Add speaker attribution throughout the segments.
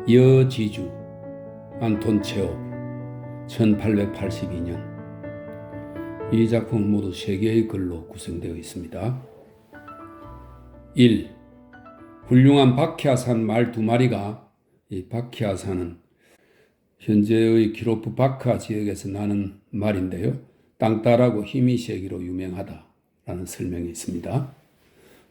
Speaker 1: 여지주 안톤 체홉 1882년. 이 작품은 모두 3개의 글로 구성되어 있습니다. 1. 훌륭한 바키아산 말 2마리가, 이 바키아산은 현재의 기로프 바카 지역에서 나는 말인데요. 땅따라고 힘이 세기로 유명하다라는 설명이 있습니다.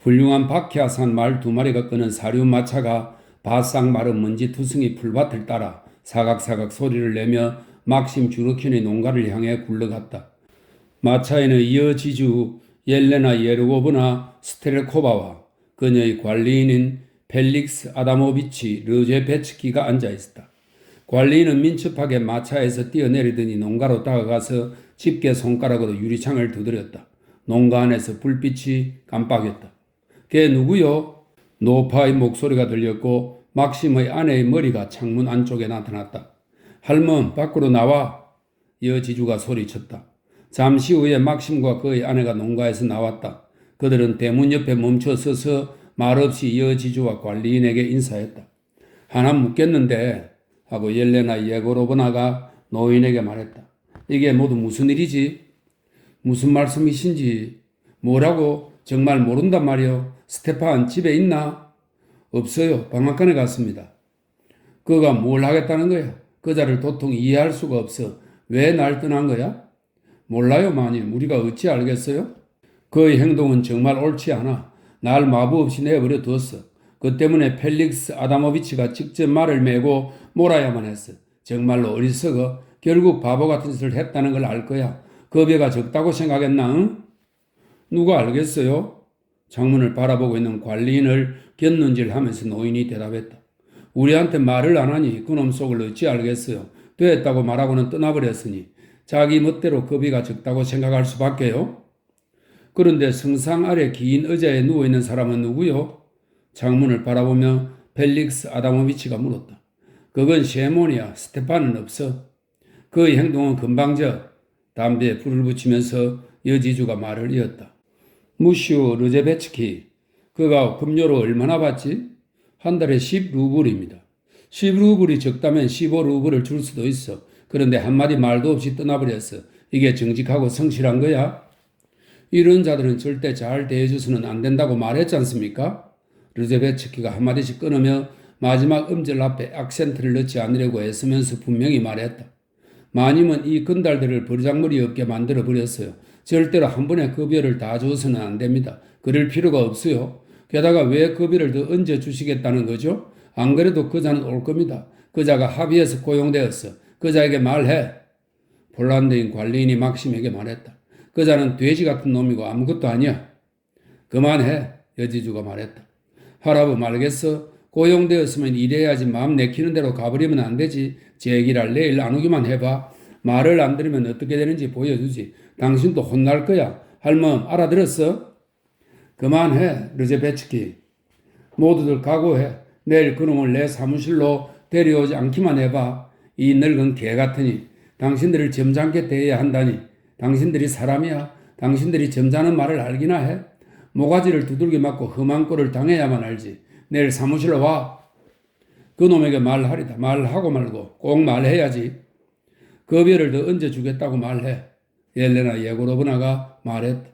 Speaker 1: 훌륭한 바키아산 말 2마리가 끄는 사륜 마차가 바싹 마른 먼지 투성이 풀밭을 따라 사각사각 소리를 내며 막심 주르킨의 농가를 향해 굴러갔다. 마차에는 여지주 옐레나 예르고브나 스테레코바와 그녀의 관리인인 펠릭스 아다모비치 르제베츠키가 앉아 있었다. 관리인은 민첩하게 마차에서 뛰어내리더니 농가로 다가가서 집게 손가락으로 유리창을 두드렸다. 농가 안에서 불빛이 깜빡였다. 걔 누구요? 노파의 목소리가 들렸고 막심의 아내의 머리가 창문 안쪽에 나타났다. 할멈, 밖으로 나와! 여지주가 소리쳤다. 잠시 후에 막심과 그의 아내가 농가에서 나왔다. 그들은 대문 옆에 멈춰 서서 말없이 여지주와 관리인에게 인사했다. 하나 묻겠는데 하고 옐레나 예고로브나가 노인에게 말했다. 이게 모두 무슨 일이지? 무슨 말씀이신지? 뭐라고? 정말 모른단 말이요. 스테판 집에 있나? 없어요. 방앗간에 갔습니다. 그가 뭘 하겠다는 거야? 그자를 도통 이해할 수가 없어. 왜 날 떠난 거야? 몰라요, 마님. 우리가 어찌 알겠어요? 그의 행동은 정말 옳지 않아. 날 마부 없이 내버려 뒀어. 그 때문에 펠릭스 아다모비치가 직접 말을 메고 몰아야만 했어. 정말로 어리석어. 결국 바보 같은 짓을 했다는 걸 알 거야. 그 배가 적다고 생각했나? 응? 누가 알겠어요? 창문을 바라보고 있는 관리인을 곁눈질하면서 노인이 대답했다. 우리한테 말을 안 하니 그놈 속을 어찌 알겠어요. 됐다고 말하고는 떠나버렸으니 자기 멋대로 급이가 적다고 생각할 수밖에요. 그런데 성상 아래 긴 의자에 누워있는 사람은 누구요? 창문을 바라보며 펠릭스 아다모비치가 물었다. 그건 셰몬이야. 스테판은 없어. 그의 행동은 금방져. 담배에 불을 붙이면서 여지주가 말을 이었다. 무슈 르제베츠키, 그가 급료로 얼마나 받지? 한 달에 10루블입니다. 10루블이 적다면 15루블을 줄 수도 있어. 그런데 한마디 말도 없이 떠나버렸어. 이게 정직하고 성실한 거야? 이런 자들은 절대 잘 대해줘서는 안 된다고 말했지 않습니까? 르제베츠키가 한마디씩 끊으며 마지막 음절 앞에 악센트를 넣지 않으려고 애쓰면서 분명히 말했다. 마님은 이 건달들을 버르장머리 없게 만들어버렸어요. 절대로 한 번에 급여를 다 줘서는 안 됩니다. 그럴 필요가 없어요. 게다가 왜 급여를 더 얹어주시겠다는 거죠? 안 그래도 그자는 올 겁니다. 그자가 합의해서 고용되었어. 그자에게 말해. 폴란드인 관리인이 막심에게 말했다. 그자는 돼지 같은 놈이고 아무것도 아니야. 그만해. 여지주가 말했다. 할아버 알겠어? 고용되었으면 일해야지 마음 내키는 대로 가버리면 안 되지. 제 얘기를 내일 안 오기만 해봐. 말을 안 들으면 어떻게 되는지 보여주지. 당신도 혼날 거야. 할멈 알아들었어? 그만해. 르제베츠키. 모두들 각오해. 내일 그놈을 내 사무실로 데려오지 않기만 해봐. 이 늙은 개 같으니 당신들을 점잖게 대해야 한다니. 당신들이 사람이야. 당신들이 점잖은 말을 알기나 해. 모가지를 두들겨 맞고 험한 꼴을 당해야만 알지. 내일 사무실로 와. 그놈에게 말하리다. 말하고 말고 꼭 말해야지. 급여를 더 얹어주겠다고 말해. 옐레나 예고로브나가 말했다.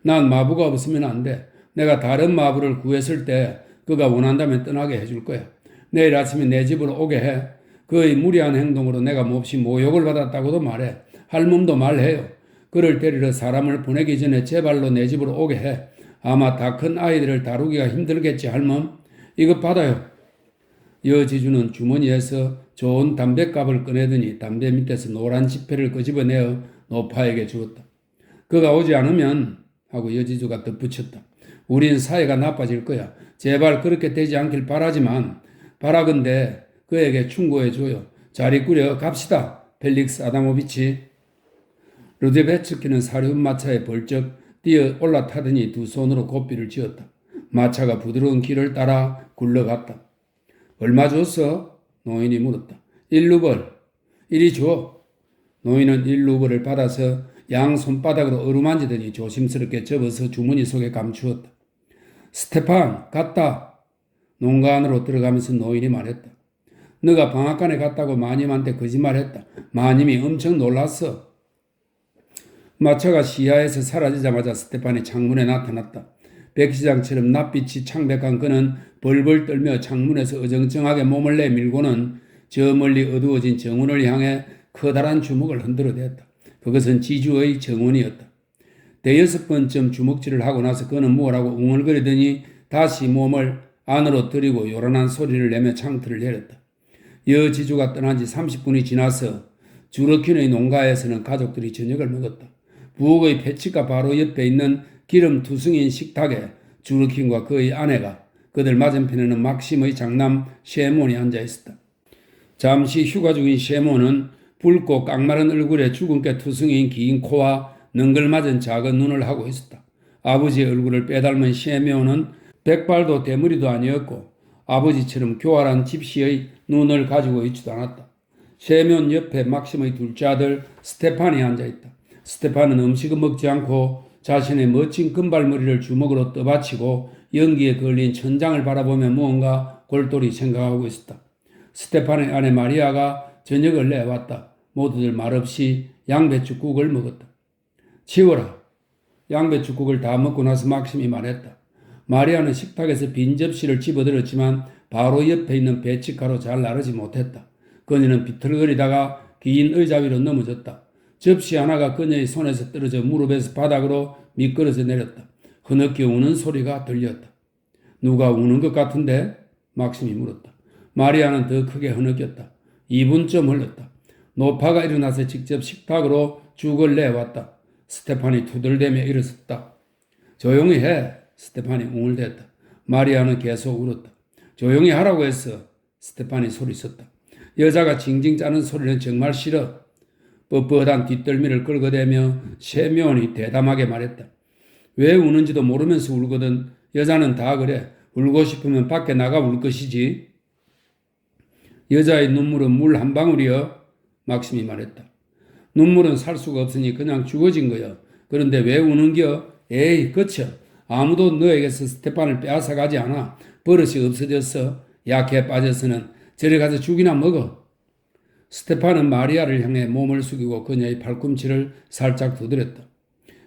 Speaker 1: 난 마부가 없으면 안 돼. 내가 다른 마부를 구했을 때 그가 원한다면 떠나게 해줄 거야. 내일 아침에 내 집으로 오게 해. 그의 무리한 행동으로 내가 몹시 모욕을 받았다고도 말해. 할멈도 말해요. 그를 데리러 사람을 보내기 전에 제발로 내 집으로 오게 해. 아마 다 큰 아이들을 다루기가 힘들겠지, 할멈. 이것 받아요. 여지주는 주머니에서 좋은 담뱃갑을 꺼내더니 담배 밑에서 노란 지폐를 끄집어내어 노파에게 주었다. 그가 오지 않으면 하고 여지주가 덧붙였다. 우린 사이가 나빠질 거야. 제발 그렇게 되지 않길 바라지만 바라건대 그에게 충고해줘요. 자리 꾸려 갑시다. 펠릭스 아다모비치. 르제베츠키는 사륜 마차에 벌쩍 뛰어 올라타더니 두 손으로 고삐를 쥐었다. 마차가 부드러운 길을 따라 굴러갔다. 얼마 줬어? 노인이 물었다. 1루블. 이리 줘. 노인은 1루블을 받아서 양 손바닥으로 어루만지더니 조심스럽게 접어서 주머니 속에 감추었다. 스테판, 갔다. 농가 안으로 들어가면서 노인이 말했다. 너가 방앗간에 갔다고 마님한테 거짓말했다. 마님이 엄청 놀랐어. 마차가 시야에서 사라지자마자 스테판이 창문에 나타났다. 백시장처럼 낯빛이 창백한 그는 벌벌 떨며 창문에서 어정쩡하게 몸을 내밀고는 저 멀리 어두워진 정원을 향해 커다란 주먹을 흔들어댔다. 그것은 지주의 정원이었다. 대여섯 번쯤 주먹질을 하고 나서 그는 뭐라고 웅얼거리더니 다시 몸을 안으로 들이고 요란한 소리를 내며 창틀을 내렸다. 여지주가 떠난 지 30분이 지나서 주르킨의 농가에서는 가족들이 저녁을 먹었다. 부엌의 패치가 바로 옆에 있는 기름 투성인 식탁에 주르킨과 그의 아내가, 그들 맞은편에는 막심의 장남 셰몬이 앉아 있었다. 잠시 휴가 중인 셰몬은 붉고 깡마른 얼굴에 주근깨 투성인 긴 코와 능글맞은 작은 눈을 하고 있었다. 아버지의 얼굴을 빼닮은 셰몬은 백발도 대머리도 아니었고 아버지처럼 교활한 집시의 눈을 가지고 있지도 않았다. 셰몬 옆에 막심의 둘째 아들 스테판이 앉아있다. 스테판은 음식은 먹지 않고 자신의 멋진 금발머리를 주먹으로 떠받치고 연기에 걸린 천장을 바라보며 무언가 골똘히 생각하고 있었다. 스테판의 아내 마리아가 저녁을 내왔다. 모두들 말없이 양배추국을 먹었다. 치워라. 양배추국을 다 먹고 나서 막심이 말했다. 마리아는 식탁에서 빈 접시를 집어들었지만 바로 옆에 있는 배치가로 잘 나르지 못했다. 그녀는 비틀거리다가 긴 의자 위로 넘어졌다. 접시 하나가 그녀의 손에서 떨어져 무릎에서 바닥으로 미끄러져 내렸다. 흐느끼 우는 소리가 들렸다. 누가 우는 것 같은데? 막심이 물었다. 마리아는 더 크게 흐느꼈다. 2분쯤 흘렀다. 노파가 일어나서 직접 식탁으로 죽을 내왔다. 스테판이 투덜대며 일어섰다. 조용히 해. 스테판이 웅얼댔다. 마리아는 계속 울었다. 조용히 하라고 했어. 스테판이 소리쳤다. 여자가 징징 짜는 소리는 정말 싫어. 뻣뻣한 뒷덜미를 긁어대며 셰몬이 대담하게 말했다. 왜 우는지도 모르면서 울거든. 여자는 다 그래. 울고 싶으면 밖에 나가 울 것이지. 여자의 눈물은 물 한 방울이여. 막심이 말했다. 눈물은 살 수가 없으니 그냥 죽어진 거여. 그런데 왜 우는겨? 에이, 그쳐. 아무도 너에게서 스테판을 빼앗아가지 않아. 버릇이 없어졌어. 약해 빠져서는 저리 가서 죽이나 먹어. 스테판은 마리아를 향해 몸을 숙이고 그녀의 팔꿈치를 살짝 두드렸다.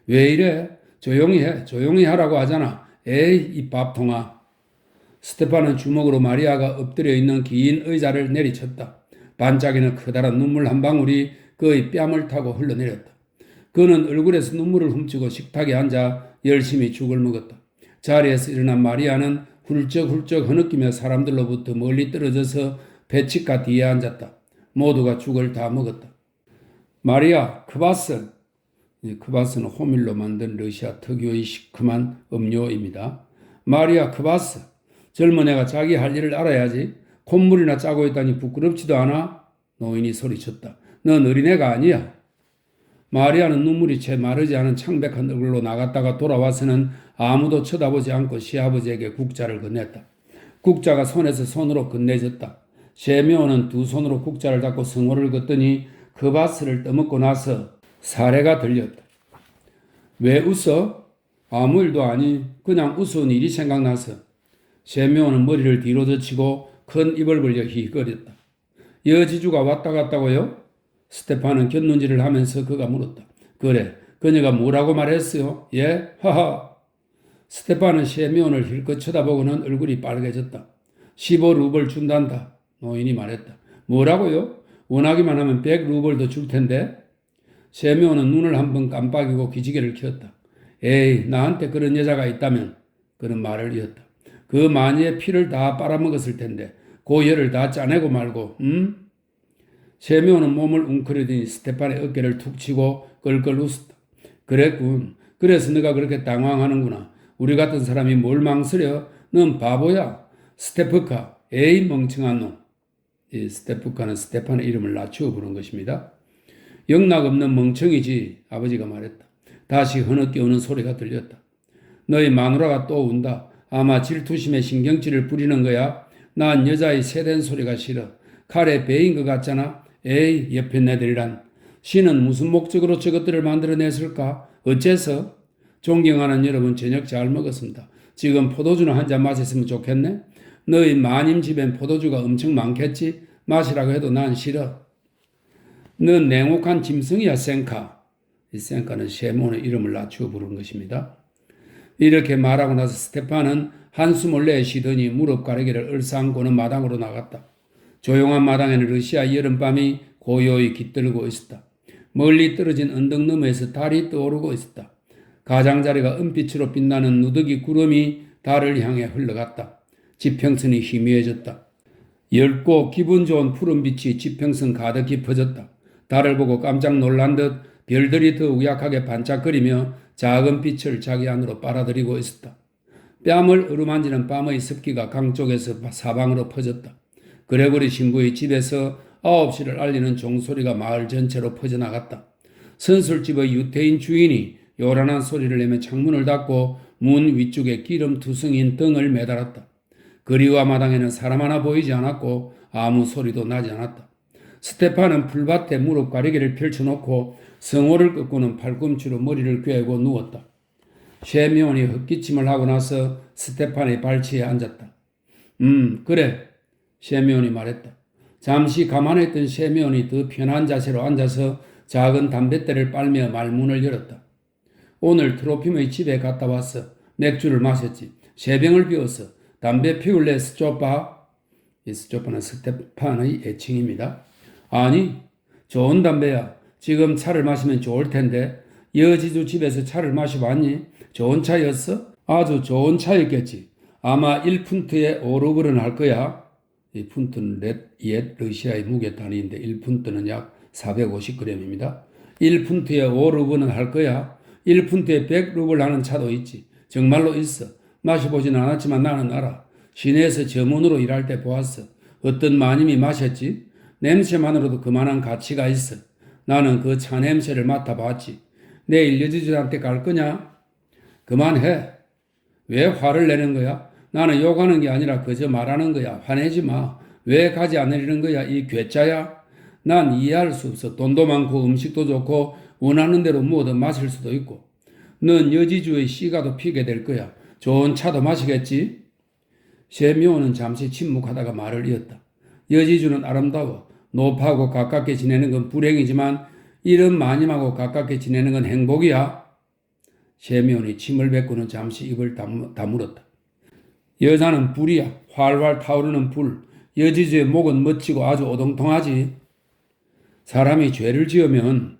Speaker 1: 왜 이래? 조용히 해. 조용히 하라고 하잖아. 에이, 이 밥통아. 스테판은 주먹으로 마리아가 엎드려 있는 긴 의자를 내리쳤다. 반짝이는 커다란 눈물 한 방울이 그의 뺨을 타고 흘러내렸다. 그는 얼굴에서 눈물을 훔치고 식탁에 앉아 열심히 죽을 먹었다. 자리에서 일어난 마리아는 훌쩍훌쩍 흐느끼며 사람들로부터 멀리 떨어져서 배치가 뒤에 앉았다. 모두가 죽을 다 먹었다. 마리아, 크바스. 크바스는 호밀로 만든 러시아 특유의 시큼한 음료입니다. 마리아, 크바스. 젊은 애가 자기 할 일을 알아야지. 콧물이나 짜고 있다니 부끄럽지도 않아? 노인이 소리쳤다. 넌 어린애가 아니야. 마리아는 눈물이 채 마르지 않은 창백한 얼굴로 나갔다가 돌아와서는 아무도 쳐다보지 않고 시아버지에게 국자를 건넸다. 국자가 손에서 손으로 건네졌다. 셰몬은 두 손으로 국자를 잡고 성호를 걷더니 크바스를 떠먹고 나서 사례가 들렸다. 왜 웃어? 아무 일도 아니. 그냥 우스운 일이 생각나서. 셰몬은 머리를 뒤로 젖히고 큰 입을 벌려 히히거렸다. 여지주가 왔다 갔다고요? 스테판은 곁눈질을 하면서 그가 물었다. 그래, 그녀가 뭐라고 말했어요? 예? 하하. 스테판은 셰몬을 힐끗 쳐다보고는 얼굴이 빨개졌다. 15루블 준단다. 노인이 말했다. 뭐라고요? 원하기만 하면 100루블도 줄 텐데. 셰몬은 눈을 한번 깜빡이고 기지개를 켰다. 에이, 나한테 그런 여자가 있다면. 그는 말을 이었다. 그 마니의 피를 다 빨아먹었을 텐데 고혈을 다 짜내고 말고. 셰몬은 몸을 웅크리더니 스테판의 어깨를 툭 치고 껄껄 웃었다. 그랬군. 그래서 너가 그렇게 당황하는구나. 우리 같은 사람이 뭘 망설여? 넌 바보야. 스테프카. 에이, 멍청한 놈. 이 스테프카는 스테판의 이름을 낮추어 부른 것입니다. 영락 없는 멍청이지. 아버지가 말했다. 다시 흐느끼 우는 소리가 들렸다. 너희 마누라가 또 운다. 아마 질투심에 신경질을 부리는 거야. 난 여자의 새된 소리가 싫어. 칼에 베인 것 같잖아. 에이, 옆에 애들이란. 신은 무슨 목적으로 저것들을 만들어냈을까? 어째서? 존경하는 여러분, 저녁 잘 먹었습니다. 지금 포도주는 한 잔 마셨으면 좋겠네? 너희 마님 집엔 포도주가 엄청 많겠지? 마시라고 해도 난 싫어. 넌 냉혹한 짐승이야, 생카. 이 생카는 시몬의 이름을 낮추어 부른 것입니다. 이렇게 말하고 나서 스테판은 한숨을 내쉬더니 무릎 가리개를 얼싸안고는 마당으로 나갔다. 조용한 마당에는 러시아 여름밤이 고요히 깃들고 있었다. 멀리 떨어진 언덕 너머에서 달이 떠오르고 있었다. 가장자리가 은빛으로 빛나는 누더기 구름이 달을 향해 흘러갔다. 지평선이 희미해졌다. 엷고 기분 좋은 푸른빛이 지평선 가득히 퍼졌다. 달을 보고 깜짝 놀란 듯 별들이 더욱 약하게 반짝거리며 작은 빛을 자기 안으로 빨아들이고 있었다. 뺨을 어루만지는 밤의 습기가 강 쪽에서 사방으로 퍼졌다. 그레고리 신부의 집에서 9시를 알리는 종소리가 마을 전체로 퍼져나갔다. 선술집의 유태인 주인이 요란한 소리를 내며 창문을 닫고 문 위쪽에 기름 투성인 등을 매달았다. 거리와 마당에는 사람 하나 보이지 않았고 아무 소리도 나지 않았다. 스테판은 풀밭에 무릎 가리개를 펼쳐놓고 성호를 꺾고는 팔꿈치로 머리를 꿰고 누웠다. 셰미온이 헛기침을 하고 나서 스테판의 발치에 앉았다. 그래, 셰미온이 말했다. 잠시 가만했던 셰미온이 더 편한 자세로 앉아서 작은 담뱃대를 빨며 말문을 열었다. 오늘 트로핌의 집에 갔다 왔어. 맥주를 마셨지. 3병을 비웠어. 담배 피울래, 스쪼빠? 이 스쪼빠는 스테판의 애칭입니다. 아니, 좋은 담배야. 지금 차를 마시면 좋을 텐데. 여지주 집에서 차를 마셔봤니? 좋은 차였어? 아주 좋은 차였겠지. 아마 1푼트에 5루블은 할 거야. 이 푼트는 옛 러시아의 무게 단위인데 1푼트는 약 450g입니다. 1푼트에 5루블은 할 거야. 1푼트에 100루블 하는 차도 있지. 정말로 있어. 마셔보진 않았지만 나는 알아. 시내에서 점원으로 일할 때 보았어. 어떤 마님이 마셨지? 냄새만으로도 그만한 가치가 있어. 나는 그 차 냄새를 맡아봤지. 내일 여지주한테 갈 거냐? 그만해. 왜 화를 내는 거야? 나는 욕하는 게 아니라 그저 말하는 거야. 화내지 마. 왜 가지 않으려는 거야? 이 괴짜야? 난 이해할 수 없어. 돈도 많고 음식도 좋고 원하는 대로 뭐든 마실 수도 있고. 넌 여지주의 씨가도 피게 될 거야. 좋은 차도 마시겠지? 셰미온은 잠시 침묵하다가 말을 이었다. 여지주는 아름다워. 노파하고 가깝게 지내는 건 불행이지만 이런 마님하고 가깝게 지내는 건 행복이야. 셰미온이 침을 뱉고는 잠시 입을 다물었다. 여자는 불이야. 활활 타오르는 불. 여지주의 목은 멋지고 아주 오동통하지. 사람이 죄를 지으면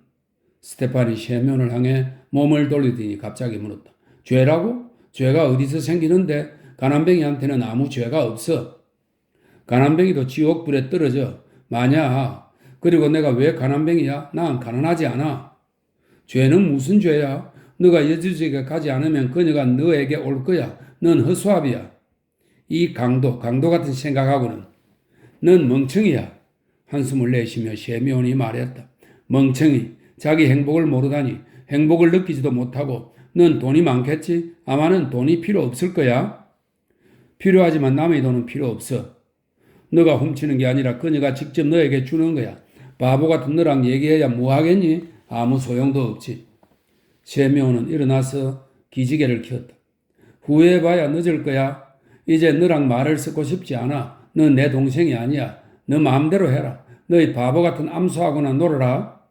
Speaker 1: 스테판이 셰미온을 향해 몸을 돌리더니 갑자기 물었다. 죄라고? 죄가 어디서 생기는데? 가난뱅이한테는 아무 죄가 없어. 가난뱅이도 지옥불에 떨어져. 마냐. 그리고 내가 왜 가난뱅이야? 난 가난하지 않아. 죄는 무슨 죄야? 너가 여주지에 가지 않으면 그녀가 너에게 올 거야. 넌 허수아비야. 이 강도 같은 생각하고는 넌 멍청이야. 한숨을 내쉬며 셰미온이 말했다. 멍청이. 자기 행복을 모르다니. 행복을 느끼지도 못하고 넌 돈이 많겠지? 아마 는 돈이 필요 없을 거야. 필요하지만 남의 돈은 필요 없어. 너가 훔치는 게 아니라 그녀가 직접 너에게 주는 거야. 바보 같은 너랑 얘기해야 뭐 하겠니? 아무 소용도 없지. 셰미온은 일어나서 기지개를 켰다. 후회해봐야 늦을 거야. 이제 너랑 말을 섞고 싶지 않아. 넌 내 동생이 아니야. 너 마음대로 해라. 너희 바보 같은 암소하고나 놀아라.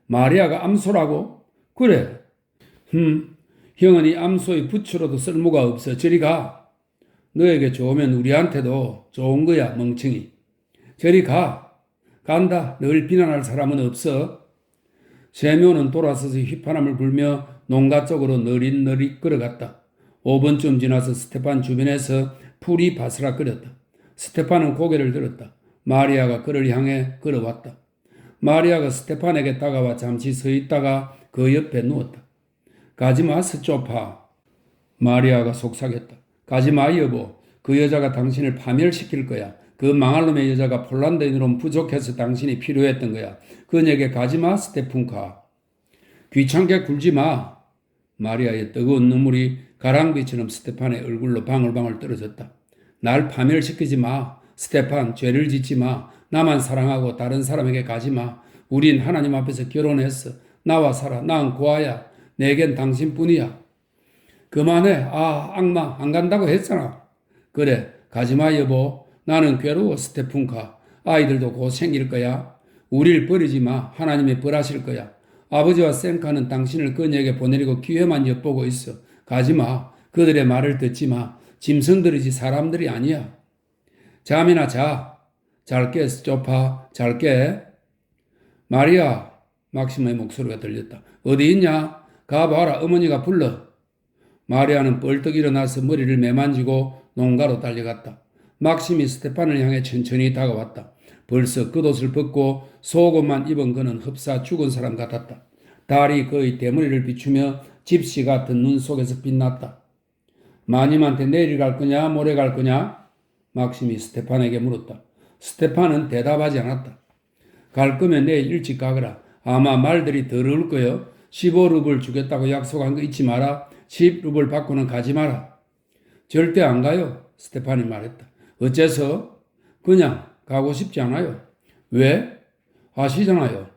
Speaker 1: 마리아가 암소라고? 그래. 형은 이 암소의 부츠로도 쓸모가 없어. 저리 가. 너에게 좋으면 우리한테도 좋은 거야, 멍청이. 저리 가. 간다. 널 비난할 사람은 없어. 셰미온은 돌아서서 휘파람을 불며 농가 쪽으로 너릿너릿 걸어갔다. 5분쯤 지나서 스테판 주변에서 풀이 바스락거렸다. 스테판은 고개를 들었다. 마리아가 그를 향해 걸어왔다. 마리아가 스테판에게 다가와 잠시 서 있다가 그 옆에 누웠다. 가지마, 스쪼파. 마리아가 속삭였다. 가지마, 여보. 그 여자가 당신을 파멸시킬 거야. 그 망할 놈의 여자가 폴란드인으로는 부족해서 당신이 필요했던 거야. 그녀에게 가지마, 스테푼카. 귀찮게 굴지 마. 마리아의 뜨거운 눈물이 가랑비처럼 스테판의 얼굴로 방울방울 떨어졌다. 날 파멸시키지 마. 스테판, 죄를 짓지 마. 나만 사랑하고 다른 사람에게 가지 마. 우린 하나님 앞에서 결혼했어. 나와 살아. 난 고아야. 내겐 당신뿐이야. 그만해. 악마 안 간다고 했잖아. 그래, 가지마 여보. 나는 괴로워, 스테푼카. 아이들도 곧 생길 거야. 우릴 버리지 마. 하나님이 벌하실 거야. 아버지와 생카는 당신을 그녀에게 보내려고 기회만 엿보고 있어. 가지 마. 그들의 말을 듣지 마. 짐승들이지 사람들이 아니야. 잠이나 자. 잘 깨, 스토파. 잘 깨. 마리아. 막시모의 목소리가 들렸다. 어디 있냐? 가봐라. 어머니가 불러. 마리아는 벌떡 일어나서 머리를 매만지고 농가로 달려갔다. 막심이 스테판을 향해 천천히 다가왔다. 벌써 겉옷을 벗고 속옷만 입은 그는 흡사 죽은 사람 같았다. 달이 그의 대머리를 비추며 집시 같은 눈 속에서 빛났다. 마님한테 내일 갈 거냐 모레 갈 거냐? 막심이 스테판에게 물었다. 스테판은 대답하지 않았다. 갈 거면 내일 일찍 가거라. 아마 말들이 더러울 거요. 15루블 주겠다고 약속한 거 잊지 마라. 10루블 받고는 가지 마라. 절대 안 가요. 스테판이 말했다. 어째서? 그냥 가고 싶지 않아요. 왜? 아시잖아요.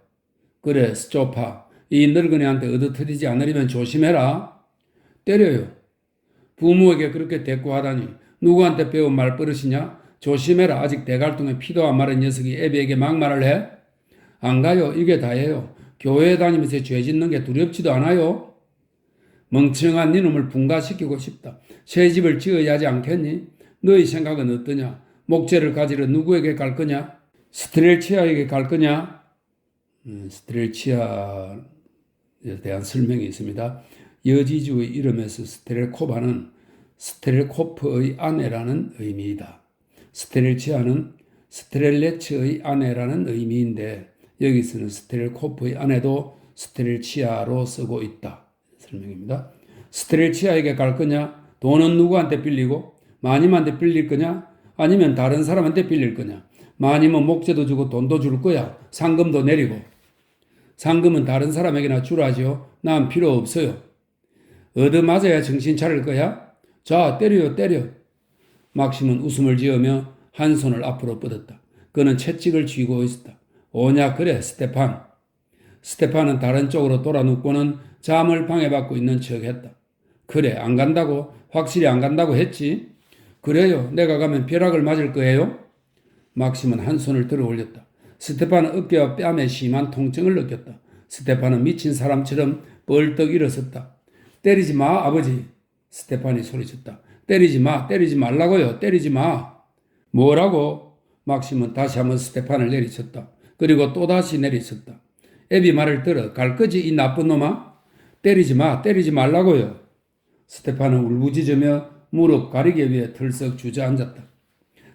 Speaker 1: 그래, 스토파. 이 늙은이한테 얻어터리지 않으려면 조심해라. 때려요. 부모에게 그렇게 대꾸하다니 누구한테 배운 말버릇이냐? 조심해라. 아직 대갈통에 피도 안 마른 녀석이 애비에게 막말을 해? 안 가요. 이게 다예요. 교회 다니면서 죄 짓는 게 두렵지도 않아요. 멍청한 네 놈을 분가시키고 싶다. 새 집을 지어야 하지 않겠니? 너희 생각은 어떠냐? 목재를 가지러 누구에게 갈 거냐? 스트렐치아에게 갈 거냐? 스트렐치아에 대한 설명이 있습니다. 여지주의 이름에서 스텔코바는 스텔코프의 아내라는 의미이다. 스텔치아는 스텔레츠의 아내라는 의미인데 여기서는 스텔코프의 아내도 스텔치아로 쓰고 있다. 설명입니다. 스텔치아에게 갈 거냐? 돈은 누구한테 빌리고? 마님한테 빌릴 거냐? 아니면 다른 사람한테 빌릴 거냐? 마님은 목재도 주고 돈도 줄 거야. 상금도 내리고. 상금은 다른 사람에게나 주라지요. 난 필요 없어요. 얻어맞아야 정신 차릴 거야? 자, 때려요, 때려. 막심은 웃음을 지으며 한 손을 앞으로 뻗었다. 그는 채찍을 쥐고 있었다. 오냐, 그래, 스테판. 스테판은 다른 쪽으로 돌아 눕고는 잠을 방해받고 있는 척 했다. 그래, 안 간다고? 확실히 안 간다고 했지? 그래요, 내가 가면 벼락을 맞을 거예요? 막심은 한 손을 들어 올렸다. 스테판은 어깨와 뺨에 심한 통증을 느꼈다. 스테판은 미친 사람처럼 벌떡 일어섰다. 때리지 마, 아버지. 스테판이 소리쳤다. 때리지 마, 때리지 말라고요. 때리지 마. 뭐라고? 막심은 다시 한번 스테판을 내리쳤다. 그리고 또다시 내리쳤다. 애비 말을 들어. 갈 거지, 이 나쁜 놈아? 때리지 마, 때리지 말라고요. 스테판은 울부짖으며 무릎 가리개 위에 털썩 주저앉았다.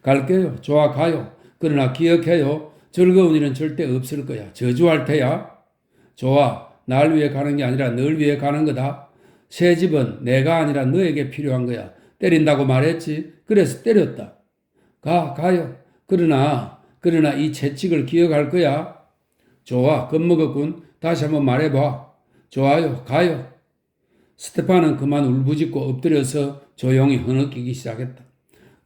Speaker 1: 갈게요. 좋아, 가요. 그러나 기억해요. 즐거운 일은 절대 없을 거야. 저주할 테야. 좋아. 날 위해 가는 게 아니라 널 위해 가는 거다. 새 집은 내가 아니라 너에게 필요한 거야. 때린다고 말했지. 그래서 때렸다. 가요. 그러나 이 채찍을 기억할 거야. 좋아. 겁먹었군. 다시 한번 말해봐. 좋아요. 가요. 스테판은 그만 울부짖고 엎드려서 조용히 흐느끼기 시작했다.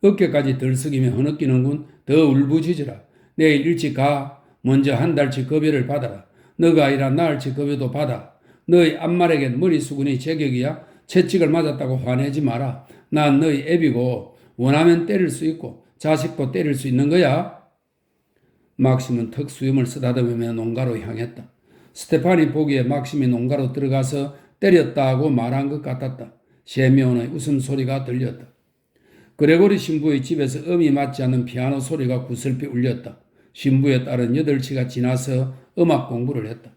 Speaker 1: 어깨까지 들썩이며 흐느끼는군. 더 울부짖으라. 내일 일찍 가. 먼저 한 달치 급여를 받아라. 너가 아니라 나흘치 급여도 받아. 너희 암말에겐 머리 수군이 제격이야. 채찍을 맞았다고 화내지 마라. 난 너희 애비고 원하면 때릴 수 있고 자식도 때릴 수 있는 거야. 막심은 턱 수염을 쓰다듬으며 농가로 향했다. 스테판이 보기에 막심이 농가로 들어가서 때렸다고 말한 것 같았다. 세미온의 웃음소리가 들렸다. 그레고리 신부의 집에서 음이 맞지 않는 피아노 소리가 구슬피 울렸다. 신부의 딸은 8시가 지나서 음악 공부를 했다.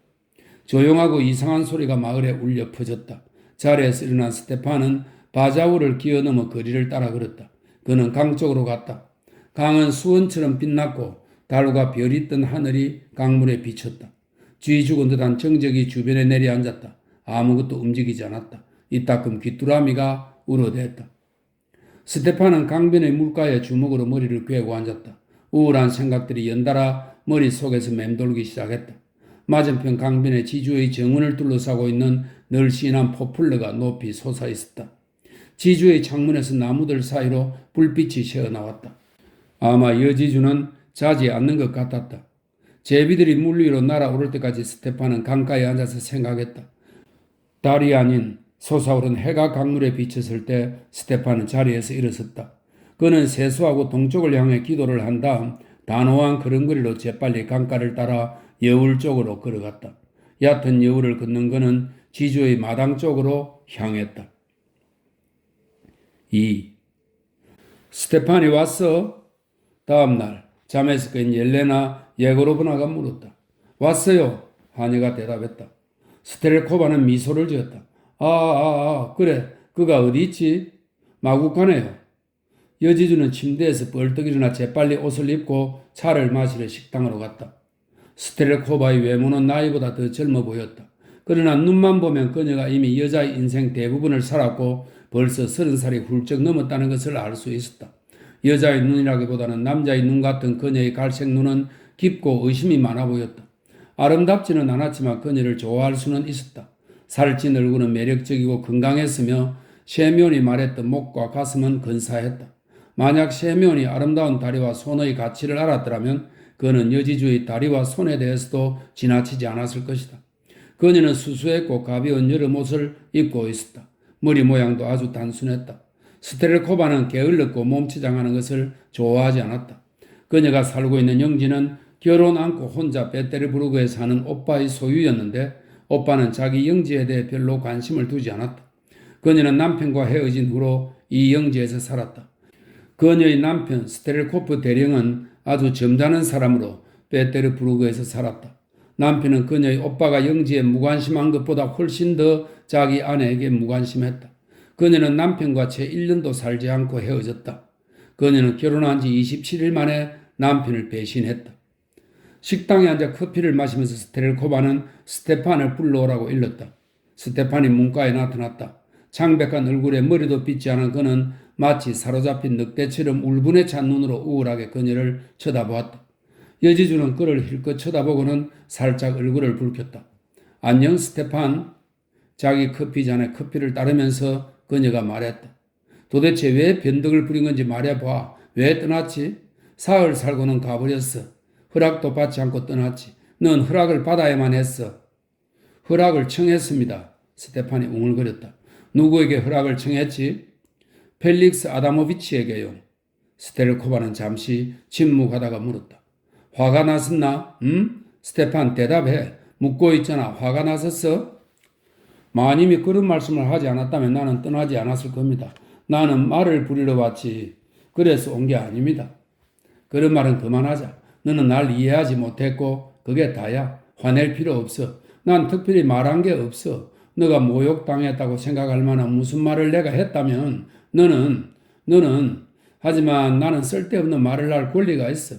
Speaker 1: 조용하고 이상한 소리가 마을에 울려 퍼졌다. 자리에서 일어난 스테판은 바자우를 기어넘어 거리를 따라 걸었다. 그는 강 쪽으로 갔다. 강은 수원처럼 빛났고 달과 별이 뜬 하늘이 강물에 비쳤다. 쥐 죽은 듯한 정적이 주변에 내려앉았다. 아무것도 움직이지 않았다. 이따금 귀뚜라미가 울어댔다. 스테판은 강변의 물가에 주먹으로 머리를 꿰고 앉았다. 우울한 생각들이 연달아 머릿속에서 맴돌기 시작했다. 맞은편 강변에 지주의 정원을 둘러싸고 있는 널씬한 포플러가 높이 솟아 있었다. 지주의 창문에서 나무들 사이로 불빛이 새어나왔다. 아마 여지주는 자지 않는 것 같았다. 제비들이 물 위로 날아오를 때까지 스테판은 강가에 앉아서 생각했다. 달이 아닌 솟아오른 해가 강물에 비쳤을 때 스테판은 자리에서 일어섰다. 그는 세수하고 동쪽을 향해 기도를 한 다음 단호한 걸음걸이로 재빨리 강가를 따라 여울 쪽으로 걸어갔다. 얕은 여울을 걷는 그는 지주의 마당 쪽으로 향했다. 2. 스테판이 왔어? 다음날 잠에서 깬 옐레나 예고로브나가 물었다. 왔어요. 하니가 대답했다. 스텔코바는 미소를 지었다. 그래. 그가 어디 있지? 마구가네요. 여지주는 침대에서 벌떡 일어나 재빨리 옷을 입고 차를 마시러 식당으로 갔다. 스텔코바의 외모는 나이보다 더 젊어 보였다. 그러나 눈만 보면 그녀가 이미 여자의 인생 대부분을 살았고 벌써 30살이 훌쩍 넘었다는 것을 알 수 있었다. 여자의 눈이라기보다는 남자의 눈 같은 그녀의 갈색 눈은 깊고 의심이 많아 보였다. 아름답지는 않았지만 그녀를 좋아할 수는 있었다. 살찐 얼굴은 매력적이고 건강했으며 셰면이 말했던 목과 가슴은 근사했다. 만약 셰면이 아름다운 다리와 손의 가치를 알았더라면 그는 여지주의 다리와 손에 대해서도 지나치지 않았을 것이다. 그녀는 수수했고 가벼운 여름 옷을 입고 있었다. 머리 모양도 아주 단순했다. 스텔코바는 게을렀고 몸치장하는 것을 좋아하지 않았다. 그녀가 살고 있는 영지는 결혼 않고 혼자 베테르부르크에 사는 오빠의 소유였는데 오빠는 자기 영지에 대해 별로 관심을 두지 않았다. 그녀는 남편과 헤어진 후로 이 영지에서 살았다. 그녀의 남편 스텔코프 대령은 아주 점잖은 사람으로 베테르부르크에서 살았다. 남편은 그녀의 오빠가 영지에 무관심한 것보다 훨씬 더 자기 아내에게 무관심했다. 그녀는 남편과 채 1년도 살지 않고 헤어졌다. 그녀는 결혼한 지 27일 만에 남편을 배신했다. 식당에 앉아 커피를 마시면서 스텔코바는 스테판을 불러오라고 일렀다. 스테판이 문가에 나타났다. 창백한 얼굴에 머리도 빗지 않은 그는 마치 사로잡힌 늑대처럼 울분에 찬 눈으로 우울하게 그녀를 쳐다보았다. 여지주는 그를 힐끗 쳐다보고는 살짝 얼굴을 붉혔다. 안녕 스테판. 자기 커피잔에 커피를 따르면서 그녀가 말했다. 도대체 왜 변덕을 부린 건지 말해봐. 왜 떠났지? 사흘 살고는 가버렸어. 허락도 받지 않고 떠났지. 넌 허락을 받아야만 했어. 허락을 청했습니다. 스테판이 웅얼거렸다. 누구에게 허락을 청했지? 펠릭스 아다모비치에게요. 스텔코바는 잠시 침묵하다가 물었다. 화가 났었나? 스테판 대답해. 묻고 있잖아. 화가 났었어? 마님이 그런 말씀을 하지 않았다면 나는 떠나지 않았을 겁니다. 나는 말을 부리러 왔지. 그래서 온 게 아닙니다. 그런 말은 그만하자. 너는 날 이해하지 못했고 그게 다야. 화낼 필요 없어. 난 특별히 말한 게 없어. 너가 모욕당했다고 생각할 만한 무슨 말을 내가 했다면 너는 하지만 나는 쓸데없는 말을 할 권리가 있어.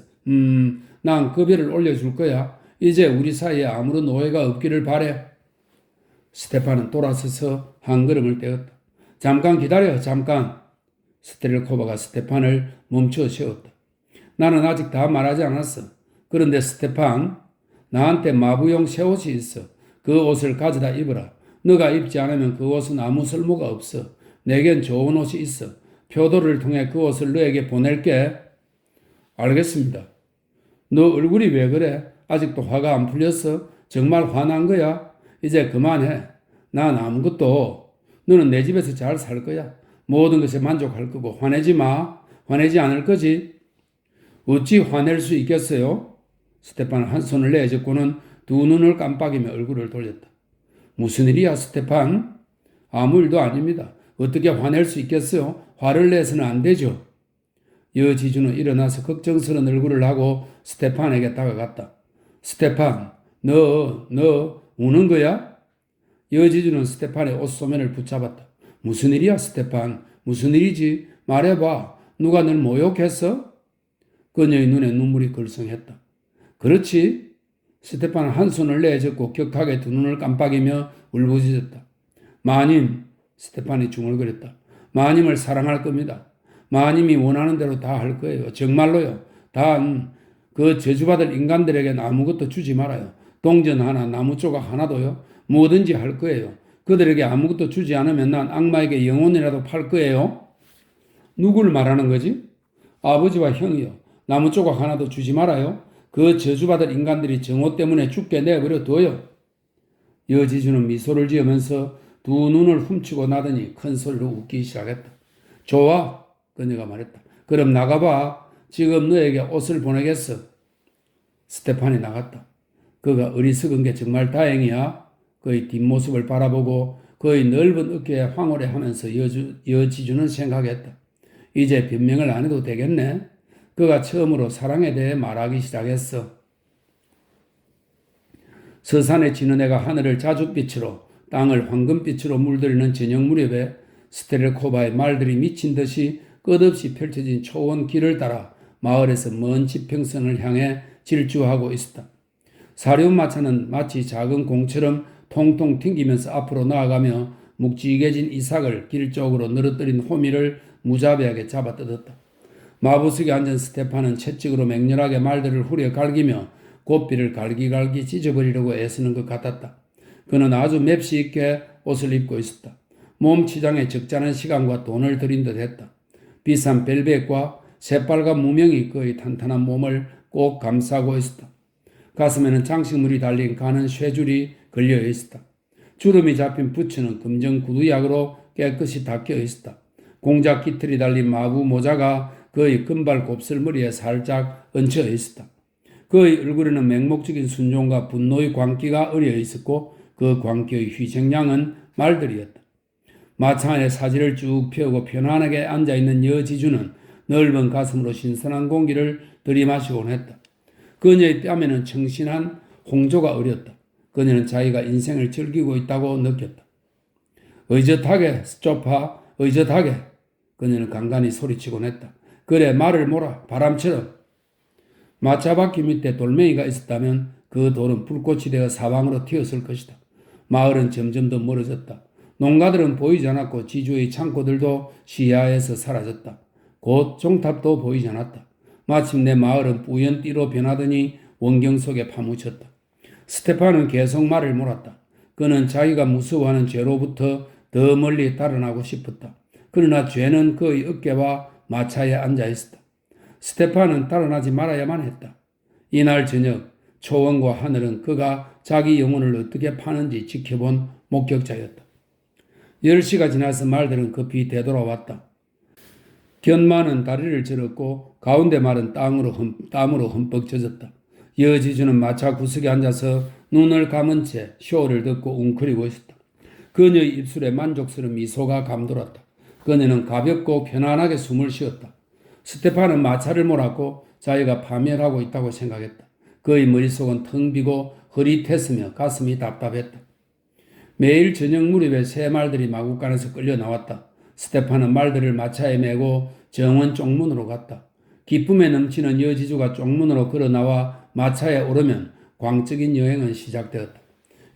Speaker 1: 난 급여를 올려줄 거야. 이제 우리 사이에 아무런 오해가 없기를 바래. 스테판은 돌아서서 한 걸음을 떼었다. 잠깐 기다려, 잠깐. 스텔코바가 스테판을 멈춰 세웠다. 나는 아직 다 말하지 않았어. 그런데 스테판, 나한테 마부용 새 옷이 있어. 그 옷을 가져다 입어라. 너가 입지 않으면 그 옷은 아무 쓸모가 없어. 내겐 좋은 옷이 있어. 표도를 통해 그 옷을 너에게 보낼게. 알겠습니다. 너 얼굴이 왜 그래? 아직도 화가 안 풀렸어? 정말 화난 거야? 이제 그만해. 난 아무것도. 너는 내 집에서 잘 살 거야. 모든 것에 만족할 거고 화내지 마. 화내지 않을 거지. 어찌 화낼 수 있겠어요? 스테판은 한 손을 내젓고는 두 눈을 깜빡이며 얼굴을 돌렸다. 무슨 일이야 스테판? 아무 일도 아닙니다. 어떻게 화낼 수 있겠어요? 화를 내서는 안 되죠. 여지주는 일어나서 걱정스러운 얼굴을 하고 스테판에게 다가갔다. 스테판, 너 우는 거야? 여지주는 스테판의 옷소매를 붙잡았다. 무슨 일이야 스테판? 무슨 일이지? 말해봐. 누가 널 모욕했어? 그녀의 눈에 눈물이 글썽했다. 그렇지? 스테판은 한 손을 내젓고 격하게 두 눈을 깜빡이며 울부짖었다. 마님, 스테판이 중얼거렸다. 마님을 사랑할 겁니다. 마님이 원하는 대로 다 할 거예요. 정말로요. 단 그 저주받을 인간들에게는 아무것도 주지 말아요. 동전 하나, 나무 조각 하나도요. 뭐든지 할 거예요. 그들에게 아무것도 주지 않으면 난 악마에게 영혼이라도 팔 거예요. 누구를 말하는 거지? 아버지와 형이요. 나무 조각 하나도 주지 말아요. 그 저주받을 인간들이 정오 때문에 죽게 내버려 둬요. 여지주는 미소를 지으면서 두 눈을 훔치고 나더니 큰 소리로 웃기 시작했다. 좋아, 그녀가 말했다. 그럼 나가봐. 지금 너에게 옷을 보내겠어. 스테판이 나갔다. 그가 어리석은 게 정말 다행이야. 그의 뒷모습을 바라보고 그의 넓은 어깨에 황홀해하면서 여지주는 생각했다. 이제 변명을 안 해도 되겠네. 그가 처음으로 사랑에 대해 말하기 시작했어. 서산에 지는 해가 하늘을 자줏빛으로 땅을 황금빛으로 물들이는 저녁 무렵에 스텔코바의 말들이 미친 듯이 끝없이 펼쳐진 초원 길을 따라 마을에서 먼 지평선을 향해 질주하고 있었다. 사륜마차는 마치 작은 공처럼 통통 튕기면서 앞으로 나아가며 묵직해진 이삭을 길 쪽으로 늘어뜨린 호미를 무자비하게 잡아뜯었다. 마부석에 앉은 스테판은 채찍으로 맹렬하게 말들을 후려 갈기며 고삐를 갈기갈기 찢어버리려고 애쓰는 것 같았다. 그는 아주 맵시 있게 옷을 입고 있었다. 몸 치장에 적잖은 시간과 돈을 들인 듯 했다. 비싼 벨벳과 새빨간 무명이 그의 탄탄한 몸을 꼭 감싸고 있었다. 가슴에는 장식물이 달린 가는 쇠줄이 걸려 있었다. 주름이 잡힌 부츠는 금정 구두약으로 깨끗이 닦여 있었다. 공작 깃털이 달린 마부 모자가 그의 금발 곱슬머리에 살짝 얹혀 있었다. 그의 얼굴에는 맹목적인 순종과 분노의 광기가 어려 있었고 그 광기의 희생양은 말들이었다. 마차 안에 사지를 쭉 펴고 편안하게 앉아있는 여지주는 넓은 가슴으로 신선한 공기를 들이마시곤 했다. 그녀의 뺨에는 청신한 홍조가 어렸다. 그녀는 자기가 인생을 즐기고 있다고 느꼈다. 의젓하게 스토파 의젓하게 그녀는 간간히 소리치곤 했다. 그래 말을 몰아 바람처럼. 마차바퀴 밑에 돌멩이가 있었다면 그 돌은 불꽃이 되어 사방으로 튀었을 것이다. 마을은 점점 더 멀어졌다. 농가들은 보이지 않았고 지주의 창고들도 시야에서 사라졌다. 곧 종탑도 보이지 않았다. 마침내 마을은 뿌연띠로 변하더니 원경 속에 파묻혔다. 스테판은 계속 말을 몰았다. 그는 자기가 무서워하는 죄로부터 더 멀리 달아나고 싶었다. 그러나 죄는 그의 어깨와 마차에 앉아 있었다. 스테판은 달아나지 말아야만 했다. 이날 저녁 초원과 하늘은 그가 자기 영혼을 어떻게 파는지 지켜본 목격자였다. 10시가 지나서 말들은 급히 되돌아왔다. 견마는 다리를 절었고 가운데 말은 땀으로 흠뻑 젖었다. 여지주는 마차 구석에 앉아서 눈을 감은 채 쇼를 듣고 웅크리고 있었다. 그녀의 입술에 만족스러운 미소가 감돌았다. 그녀는 가볍고 편안하게 숨을 쉬었다. 스테판은 마차를 몰았고 자기가 파멸하고 있다고 생각했다. 그의 머릿속은 텅 비고 흐릿했으며 가슴이 답답했다. 매일 저녁 무렵에 새 말들이 마구간에서 끌려 나왔다. 스테판은 말들을 마차에 메고 정원 쪽문으로 갔다. 기쁨에 넘치는 여지주가 쪽문으로 걸어 나와 마차에 오르면 광적인 여행은 시작되었다.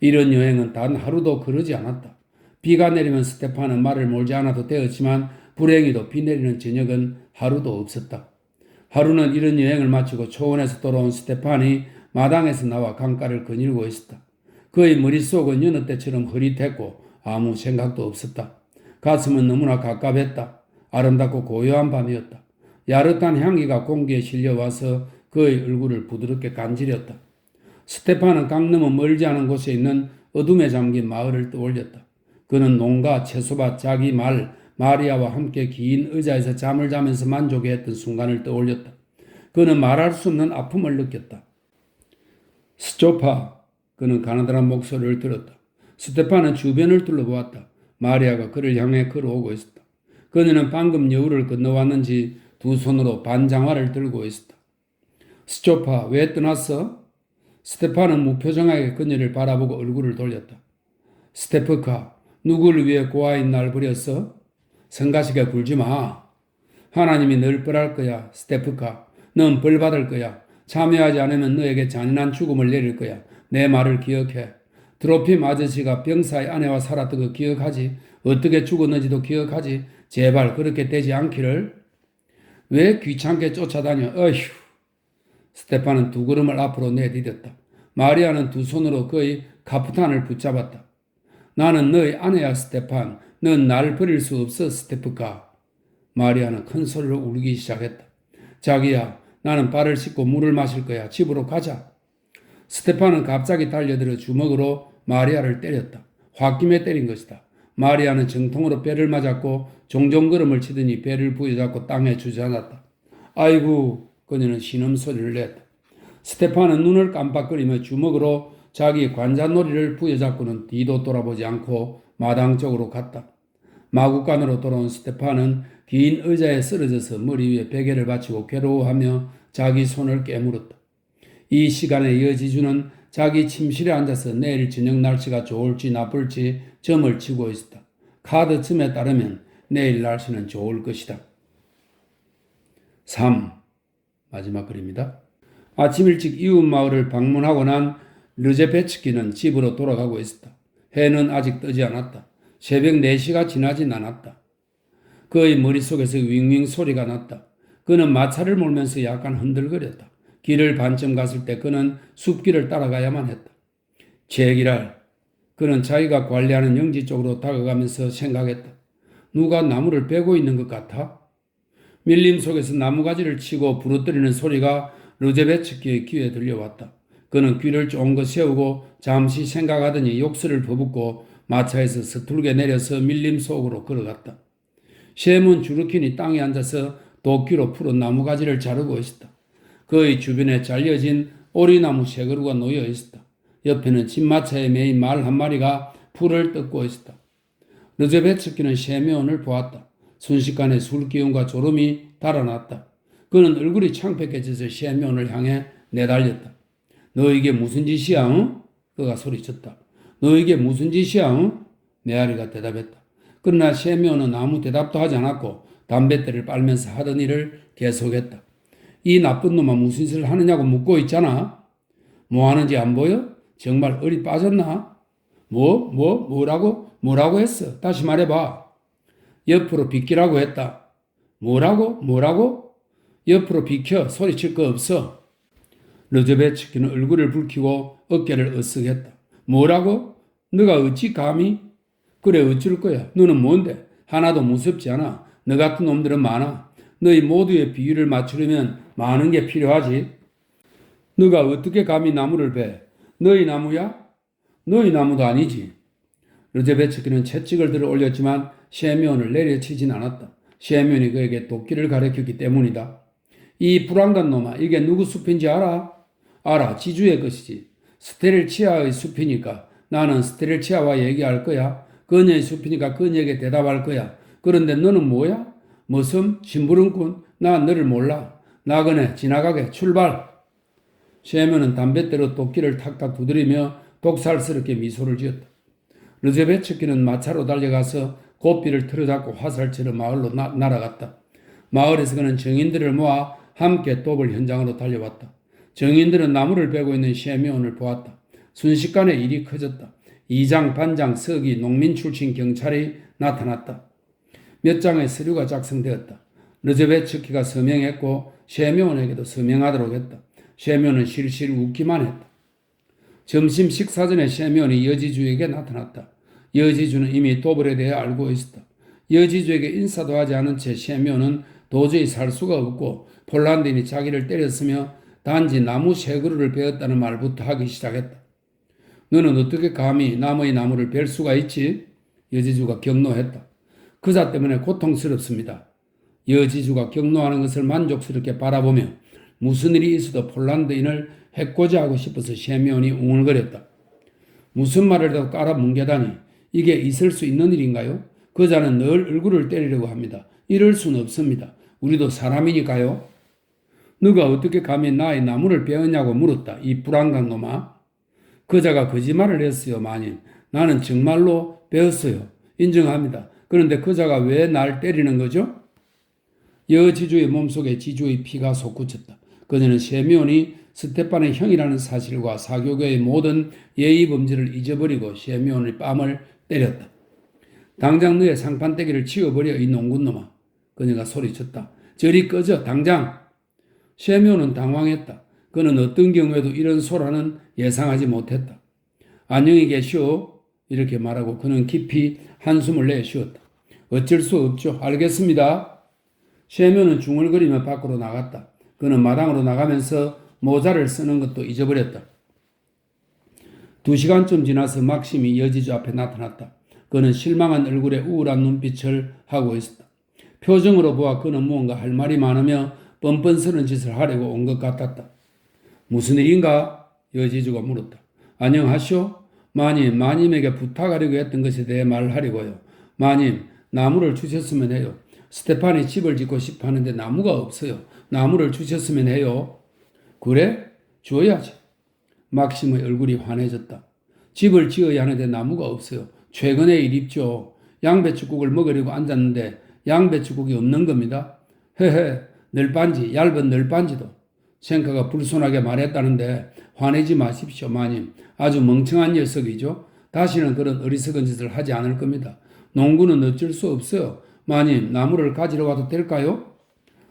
Speaker 1: 이런 여행은 단 하루도 거르지 않았다. 비가 내리면 스테판은 말을 몰지 않아도 되었지만 불행히도 비 내리는 저녁은 하루도 없었다. 하루는 이런 여행을 마치고 초원에서 돌아온 스테판이 마당에서 나와 강가를 거닐고 있었다. 그의 머릿속은 여느 때처럼 흐릿했고 아무 생각도 없었다. 가슴은 너무나 갑갑했다. 아름답고 고요한 밤이었다. 야릇한 향기가 공기에 실려와서 그의 얼굴을 부드럽게 간지렸다. 스테판은 강 너머 멀지 않은 곳에 있는 어둠에 잠긴 마을을 떠올렸다. 그는 농가, 채소밭, 자기 마리아와 함께 긴 의자에서 잠을 자면서 만족해했던 순간을 떠올렸다. 그는 말할 수 없는 아픔을 느꼈다. 스토파, 그는 가느다란 목소리를 들었다. 스테판은 주변을 둘러보았다. 마리아가 그를 향해 걸어오고 있었다. 그녀는 방금 여우를 건너왔는지 두 손으로 반장화를 들고 있었다. 스토파, 왜 떠났어? 스테판은 무표정하게 그녀를 바라보고 얼굴을 돌렸다. 스테프카, 누구를 위해 고아인 날 버렸어? 성가시게 굴지 마. 하나님이 널 벌할 거야, 스테프카. 넌 벌 받을 거야. 참여하지 않으면 너에게 잔인한 죽음을 내릴 거야. 내 말을 기억해. 드로핌 아저씨가 병사의 아내와 살았던 거 기억하지? 어떻게 죽었는지도 기억하지? 제발 그렇게 되지 않기를. 왜 귀찮게 쫓아다녀? 어휴. 스테판은 두 걸음을 앞으로 내디뎠다. 마리아는 두 손으로 그의 카프탄을 붙잡았다. 나는 너의 아내야, 스테판. 넌 날 버릴 수 없어, 스테프카. 마리아는 큰 소리로 울기 시작했다. 자기야, 나는 발을 씻고 물을 마실 거야. 집으로 가자. 스테판은 갑자기 달려들어 주먹으로 마리아를 때렸다. 홧김에 때린 것이다. 마리아는 정통으로 배를 맞았고 종종 걸음을 치더니 배를 부여잡고 땅에 주저앉았다. 아이고, 그녀는 신음소리를 냈다. 스테판은 눈을 깜빡거리며 주먹으로 자기 관자놀이를 부여잡고는 뒤도 돌아보지 않고 마당 쪽으로 갔다. 마구간으로 돌아온 스테판은 긴 의자에 쓰러져서 머리 위에 베개를 받치고 괴로워하며 자기 손을 깨물었다. 이 시간에 여지주는 자기 침실에 앉아서 내일 저녁 날씨가 좋을지 나쁠지 점을 치고 있었다. 카드쯤에 따르면 내일 날씨는 좋을 것이다. 3. 마지막 글입니다. 아침 일찍 이웃 마을을 방문하고 난 르제베츠키는 집으로 돌아가고 있었다. 해는 아직 뜨지 않았다. 새벽 4시가 지나진 않았다. 그의 머릿속에서 윙윙 소리가 났다. 그는 마차를 몰면서 약간 흔들거렸다. 길을 반쯤 갔을 때 그는 숲길을 따라가야만 했다. 제기랄, 그는 자기가 관리하는 영지 쪽으로 다가가면서 생각했다. 누가 나무를 베고 있는 것 같아? 밀림 속에서 나무가지를 치고 부러뜨리는 소리가 르제베츠키의 귀에 들려왔다. 그는 귀를 쫑긋 세우고 잠시 생각하더니 욕설을 퍼붓고 마차에서 서툴게 내려서 밀림 속으로 걸어갔다. 셰문 주르킨이 땅에 앉아서 도끼로 푸른 나무가지를 자르고 있었다. 그의 주변에 잘려진 오리나무 세 그루가 놓여 있었다. 옆에는 집마차에 매인 말 한 마리가 풀을 뜯고 있었다. 르제베츠키는 셰메온을 보았다. 순식간에 술기운과 졸음이 달아났다. 그는 얼굴이 창백해져서 셰메온을 향해 내달렸다. 너 이게 무슨 짓이야? 응? 그가 소리쳤다. 너 이게 무슨 짓이야? 응? 메아리가 대답했다. 그러나 셰메온은 아무 대답도 하지 않았고 담뱃대를 빨면서 하던 일을 계속했다. 이 나쁜 놈아 무슨 짓을 하느냐고 묻고 있잖아. 뭐 하는지 안 보여? 정말 얼이 빠졌나? 뭐라고 했어? 다시 말해봐. 옆으로 비키라고 했다. 뭐라고? 옆으로 비켜. 소리칠 거 없어. 르제베츠키는 얼굴을 붉히고 어깨를 으쓱했다. 뭐라고? 너가 어찌 감히? 그래 어쩔 거야. 너는 뭔데? 하나도 무섭지 않아. 너 같은 놈들은 많아. 너희 모두의 비율을 맞추려면 많은 게 필요하지. 너가 어떻게 감히 나무를 베? 너희 나무야? 너희 나무도 아니지. 르제베츠키는 채찍을 들어 올렸지만 셰메온을 내려치진 않았다. 셰메온이 그에게 도끼를 가르쳤기 때문이다. 이 불안간 놈아, 이게 누구 숲인지 알아? 알아, 지주의 것이지. 스테릴치아의 숲이니까 나는 스테릴치아와 얘기할 거야. 그녀의 숲이니까 그녀에게 대답할 거야. 그런데 너는 뭐야? 무슨 심부름꾼? 나 너를 몰라. 나그네 지나가게 출발. 셰메온은 담뱃대로 도끼를 탁탁 두드리며 독살스럽게 미소를 지었다. 르제베츠키는 마차로 달려가서 고삐를 틀어잡고 화살처럼 마을로 날아갔다. 마을에서 그는 정인들을 모아 함께 도벌 현장으로 달려왔다. 정인들은 나무를 베고 있는 셰메온을 보았다. 순식간에 일이 커졌다. 이장, 반장, 서기, 농민 출신 경찰이 나타났다. 몇 장의 서류가 작성되었다. 르제베츠키가 서명했고 셰메온에게도 서명하도록 했다. 셰메온은 실실 웃기만 했다. 점심 식사 전에 셰메온이 여지주에게 나타났다. 여지주는 이미 도벌에 대해 알고 있었다. 여지주에게 인사도 하지 않은 채 셰메온은 도저히 살 수가 없고 폴란드인이 자기를 때렸으며 단지 나무 세 그루를 베었다는 말부터 하기 시작했다. 너는 어떻게 감히 남의 나무를 벨 수가 있지? 여지주가 경노했다. 그자 때문에 고통스럽습니다. 여지주가 경노하는 것을 만족스럽게 바라보며 무슨 일이 있어도 폴란드인을 해코지 하고 싶어서 셰메온이 웅얼거렸다. 무슨 말을 더 깔아뭉개다니 이게 있을 수 있는 일인가요? 그자는 늘 얼굴을 때리려고 합니다. 이럴 수는 없습니다. 우리도 사람이니까요. 너가 어떻게 감히 나의 나무를 베었냐고 물었다. 이 불안간 놈아. 그자가 거짓말을 했어요. 만일 나는 정말로 베었어요. 인정합니다. 그런데 그자가 왜 날 때리는 거죠? 여지주의 몸속에 지주의 피가 솟구쳤다. 그녀는 셰메온이 스테판의 형이라는 사실과 사교계의 모든 예의 범죄를 잊어버리고 셰메온의 뺨을 때렸다. 당장 너의 상판대기를 치워버려 이 농군놈아. 그녀가 소리쳤다. 저리 꺼져 당장. 셰메온은 당황했다. 그는 어떤 경우에도 이런 소란은 예상하지 못했다. 안녕히 계시오. 이렇게 말하고 그는 깊이 한숨을 내쉬었다. 어쩔 수 없죠. 알겠습니다. 셰메온은 중얼거리며 밖으로 나갔다. 그는 마당으로 나가면서 모자를 쓰는 것도 잊어버렸다. 2시간쯤 지나서 막심이 여지주 앞에 나타났다. 그는 실망한 얼굴에 우울한 눈빛을 하고 있었다. 표정으로 보아 그는 무언가 할 말이 많으며 뻔뻔스러운 짓을 하려고 온 것 같았다. 무슨 일인가? 여지주가 물었다. 안녕하시오? 마님에게 부탁하려고 했던 것에 대해 말하려고요. 마님, 나무를 주셨으면 해요. 스테판이 집을 짓고 싶어 하는데 나무가 없어요. 나무를 주셨으면 해요. 그래? 줘야지. 막심의 얼굴이 환해졌다. 집을 지어야 하는데 나무가 없어요. 최근의 일입죠. 양배추국을 먹으려고 앉았는데 양배추국이 없는 겁니다. 헤헤, 얇은 널빤지도. 생카가 불손하게 말했다는데 화내지 마십시오, 마님. 아주 멍청한 녀석이죠. 다시는 그런 어리석은 짓을 하지 않을 겁니다. 농구는 어쩔 수 없어요. 마님, 나무를 가지러 와도 될까요?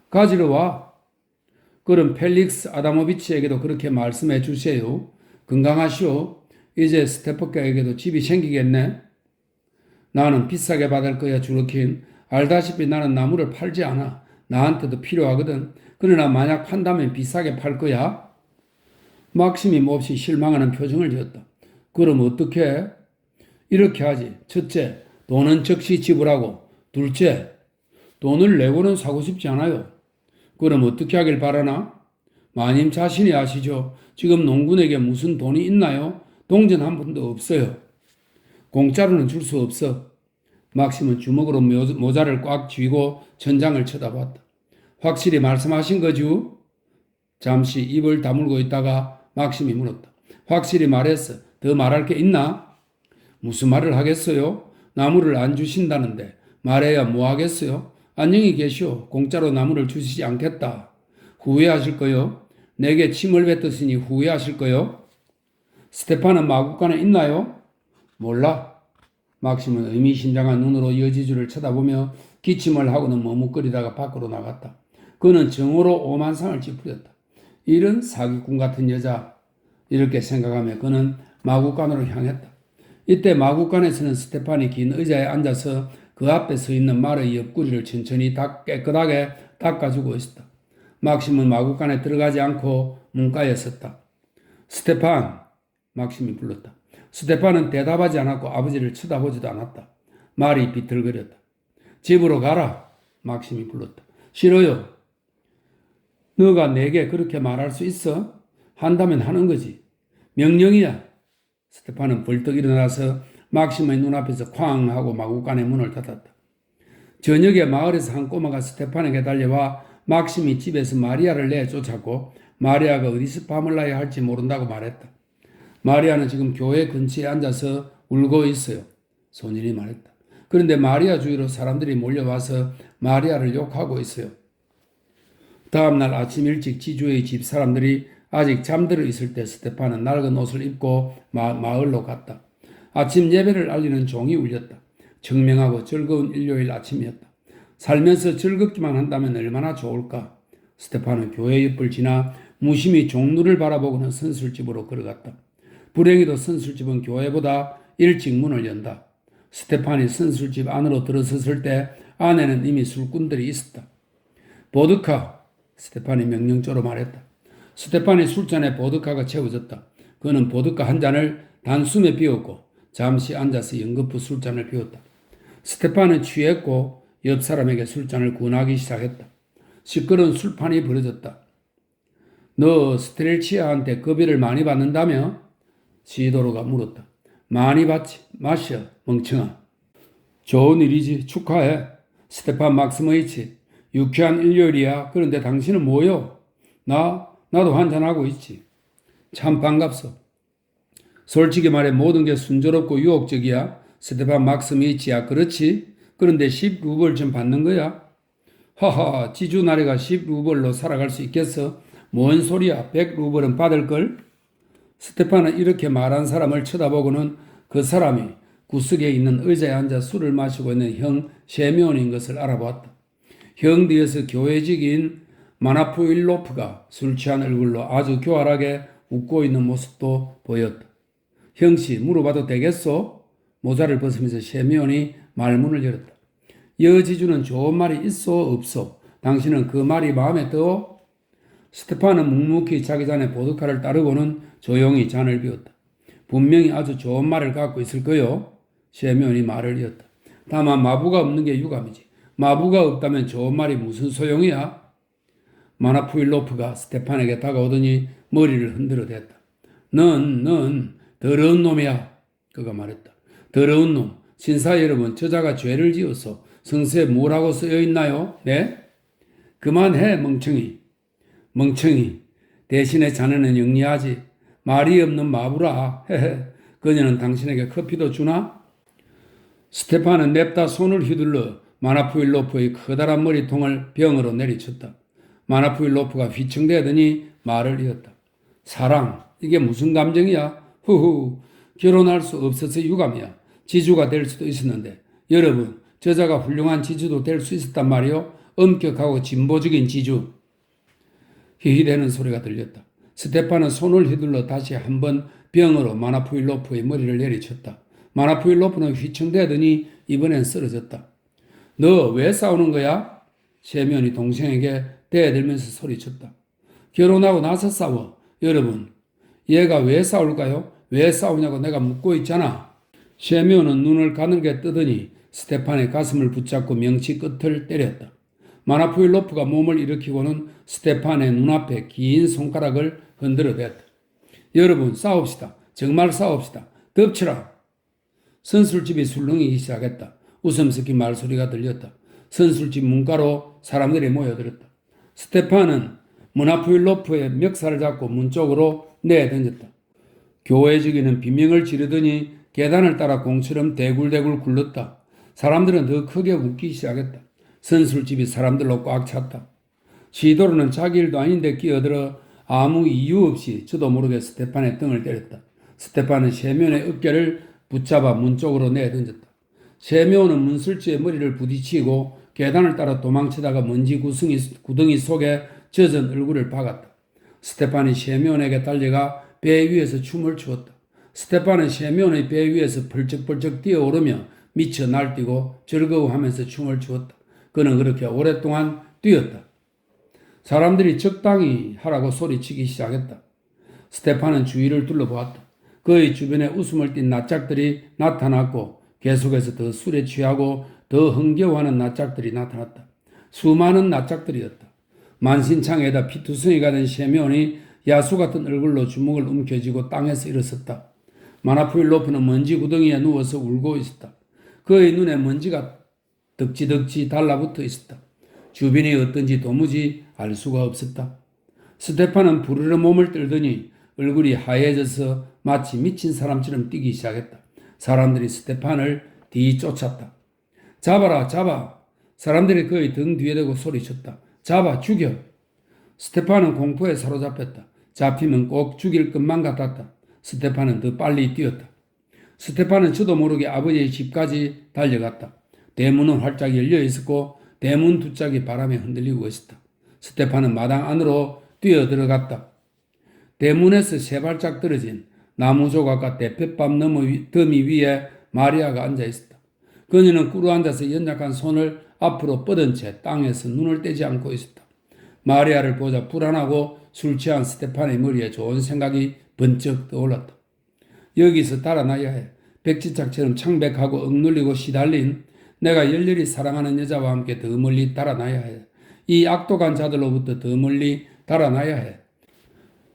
Speaker 1: 가지러 와. 그럼 펠릭스 아다모비치에게도 그렇게 말씀해 주세요. 건강하시오. 이제 스테퍼께에게도 집이 생기겠네. 나는 비싸게 받을 거야, 주르킨. 알다시피 나는 나무를 팔지 않아. 나한테도 필요하거든. 그러나 만약 판다면 비싸게 팔 거야. 막심이 몹시 실망하는 표정을 지었다. 그럼 어떻게? 이렇게 하지. 첫째, 돈은 즉시 지불하고. 둘째, 돈을 내고는 사고 싶지 않아요. 그럼 어떻게 하길 바라나? 마님 자신이 아시죠? 지금 농군에게 무슨 돈이 있나요? 동전 한 푼도 없어요. 공짜로는 줄 수 없어. 막심은 주먹으로 모자를 꽉 쥐고 천장을 쳐다봤다. 확실히 말씀하신 거죠? 잠시 입을 다물고 있다가 막심이 물었다. 확실히 말했어. 더 말할 게 있나? 무슨 말을 하겠어요? 나무를 안 주신다는데 말해야 뭐 하겠어요? 안녕히 계시오. 공짜로 나무를 주시지 않겠다. 후회하실 거요? 내게 침을 뱉었으니 후회하실 거요? 스테판은 마구간에 있나요? 몰라. 막심은 의미심장한 눈으로 여지주를 쳐다보며 기침을 하고는 머뭇거리다가 밖으로 나갔다. 그는 정오로 오만상을 찌푸렸다. 이런 사기꾼 같은 여자, 이렇게 생각하며 그는 마구간으로 향했다. 이때 마구간에서는 스테판이 긴 의자에 앉아서 그 앞에 서 있는 말의 옆구리를 천천히 깨끗하게 닦아주고 있었다. 막심은 마구간에 들어가지 않고 문가에 섰다. 스테판! 막심이 불렀다. 스테판은 대답하지 않았고 아버지를 쳐다보지도 않았다. 말이 비틀거렸다. 집으로 가라. 막심이 불렀다. 싫어요. 너가 내게 그렇게 말할 수 있어? 한다면 하는 거지. 명령이야. 스테판은 벌떡 일어나서 막심의 눈앞에서 쾅 하고 마구간의 문을 닫았다. 저녁에 마을에서 한 꼬마가 스테판에게 달려와 막심이 집에서 마리아를 내쫓았고 마리아가 어디서 밤을 나야 할지 모른다고 말했다. 마리아는 지금 교회 근처에 앉아서 울고 있어요. 소년이 말했다. 그런데 마리아 주위로 사람들이 몰려와서 마리아를 욕하고 있어요. 다음날 아침 일찍 지주의 집 사람들이 아직 잠들어 있을 때 스테판은 낡은 옷을 입고 마을로 갔다. 아침 예배를 알리는 종이 울렸다. 청명하고 즐거운 일요일 아침이었다. 살면서 즐겁기만 한다면 얼마나 좋을까. 스테판은 교회 옆을 지나 무심히 종루를 바라보고는 선술집으로 걸어갔다. 불행히도 선술집은 교회보다 일찍 문을 연다. 스테판이 선술집 안으로 들어섰을 때 안에는 이미 술꾼들이 있었다. 보드카, 스테판이 명령조로 말했다. 스테판이 술잔에 보드카가 채워졌다. 그는 보드카 한 잔을 단숨에 비웠고 잠시 앉아서 연거푸 술잔을 비웠다. 스테판은 취했고 옆 사람에게 술잔을 권하기 시작했다. 시끄러운 술판이 벌어졌다. 너 스트렐치아한테 급여를 많이 받는다며? 시도로가 물었다. 많이 받지. 마셔, 멍청아. 좋은 일이지. 축하해. 스테판 막스모이치. 유쾌한 일요일이야. 그런데 당신은 뭐요? 나도 한잔하고 있지. 참 반갑소. 솔직히 말해 모든 게 순조롭고 유혹적이야. 스테판 막스모이치야. 그렇지? 그런데 10루벌 좀 받는 거야? 하하, 지주 나래가 10루벌로 살아갈 수 있겠어? 뭔 소리야. 100루벌은 받을걸? 스테판은 이렇게 말한 사람을 쳐다보고는 그 사람이 구석에 있는 의자에 앉아 술을 마시고 있는 형 셰미온인 것을 알아보았다. 형 뒤에서 교회직인 마나푸일로프가 술 취한 얼굴로 아주 교활하게 웃고 있는 모습도 보였다. 형씨, 물어봐도 되겠소? 모자를 벗으면서 셰미온이 말문을 열었다. 여지주는 좋은 말이 있소 없소? 당신은 그 말이 마음에 들어? 스테판은 묵묵히 자기 잔의 보드카를 따르고는 조용히 잔을 비웠다. 분명히 아주 좋은 말을 갖고 있을 거요. 셰미온이 말을 이었다. 다만 마부가 없는 게 유감이지. 마부가 없다면 좋은 말이 무슨 소용이야? 마나푸일로프가 스테판에게 다가오더니 머리를 흔들어 댔다. 넌 더러운 놈이야. 그가 말했다. 더러운 놈. 신사 여러분, 저자가 죄를 지어서 성서에 뭐라고 쓰여 있나요? 네? 그만해, 멍청이. 멍청이. 대신에 자네는 영리하지. 말이 없는 마부라. 그녀는 당신에게 커피도 주나? 스테판은 냅다 손을 휘둘러 마나푸일로프의 커다란 머리통을 병으로 내리쳤다. 마나푸일로프가 휘청대더니 말을 이었다. 사랑, 이게 무슨 감정이야? 후후, 결혼할 수 없어서 유감이야. 지주가 될 수도 있었는데. 여러분, 저자가 훌륭한 지주도 될 수 있었단 말이요. 엄격하고 진보적인 지주. 히히대는 소리가 들렸다. 스테판은 손을 휘둘러 다시 한번 병으로 마나푸일로프의 머리를 내리쳤다. 마나푸일로프는 휘청대더니 이번엔 쓰러졌다. 너 왜 싸우는 거야? 세면이 동생에게 대들면서 소리쳤다. 결혼하고 나서 싸워. 여러분, 얘가 왜 싸울까요? 왜 싸우냐고 내가 묻고 있잖아. 세면은 눈을 가늘게 뜨더니 스테판의 가슴을 붙잡고 명치 끝을 때렸다. 마나푸일로프가 몸을 일으키고는 스테판의 눈앞에 긴 손가락을 흔들어 댔다. 여러분, 싸웁시다. 정말 싸웁시다. 덮치라. 선술집이 술렁이기 시작했다. 웃음 섞인 말소리가 들렸다. 선술집 문가로 사람들이 모여들었다. 스테판은 마나푸일로프의 멱살을 잡고 문 쪽으로 내던졌다. 교회 주기는 비명을 지르더니 계단을 따라 공처럼 대굴대굴 굴렀다. 사람들은 더 크게 웃기 시작했다. 선술집이 사람들로 꽉 찼다. 시도르는 자기 일도 아닌데 끼어들어 아무 이유 없이 저도 모르게 스테판의 등을 때렸다. 스테판은 세면의 어깨를 붙잡아 문 쪽으로 내던졌다. 세면은 문술지의 머리를 부딪히고 계단을 따라 도망치다가 먼지 구덩이 속에 젖은 얼굴을 박았다. 스테판이 세면에게 달려가 배 위에서 춤을 추었다. 스테판은 세면의 배 위에서 벌쩍벌쩍 뛰어오르며 미쳐 날뛰고 즐거워하면서 춤을 추었다. 그는 그렇게 오랫동안 뛰었다. 사람들이 적당히 하라고 소리치기 시작했다. 스테판은 주위를 둘러보았다. 그의 주변에 웃음을 띤 낯짝들이 나타났고 계속해서 더 술에 취하고 더 흥겨워하는 낯짝들이 나타났다. 수많은 낯짝들이었다. 만신창에다 피투성이가 된 세면이 야수 같은 얼굴로 주먹을 움켜쥐고 땅에서 일어섰다. 마나푸일로프는 먼지 구덩이에 누워서 울고 있었다. 그의 눈에 먼지가 덕지덕지 달라붙어 있었다. 주변이 어떤지 도무지 알 수가 없었다. 스테판은 부르르 몸을 떨더니 얼굴이 하얘져서 마치 미친 사람처럼 뛰기 시작했다. 사람들이 스테판을 뒤쫓았다. 잡아라, 잡아. 사람들이 그의 등 뒤에 대고 소리쳤다. 잡아, 죽여. 스테판은 공포에 사로잡혔다. 잡히면 꼭 죽일 것만 같았다. 스테판은 더 빨리 뛰었다. 스테판은 저도 모르게 아버지의 집까지 달려갔다. 대문은 활짝 열려 있었고 대문 두 짝이 바람에 흔들리고 있었다. 스테판은 마당 안으로 뛰어들어갔다. 대문에서 세 발짝 떨어진 나무 조각과 대패밥 더미 위에 마리아가 앉아 있었다. 그녀는 꿇어앉아서 연약한 손을 앞으로 뻗은 채 땅에서 눈을 떼지 않고 있었다. 마리아를 보자 불안하고 술 취한 스테판의 머리에 좋은 생각이 번쩍 떠올랐다. 여기서 달아나야 해. 백지창처럼 창백하고 억눌리고 시달린 내가 열렬히 사랑하는 여자와 함께 더 멀리 달아나야 해. 이 악독한 자들로부터 더 멀리 달아나야 해.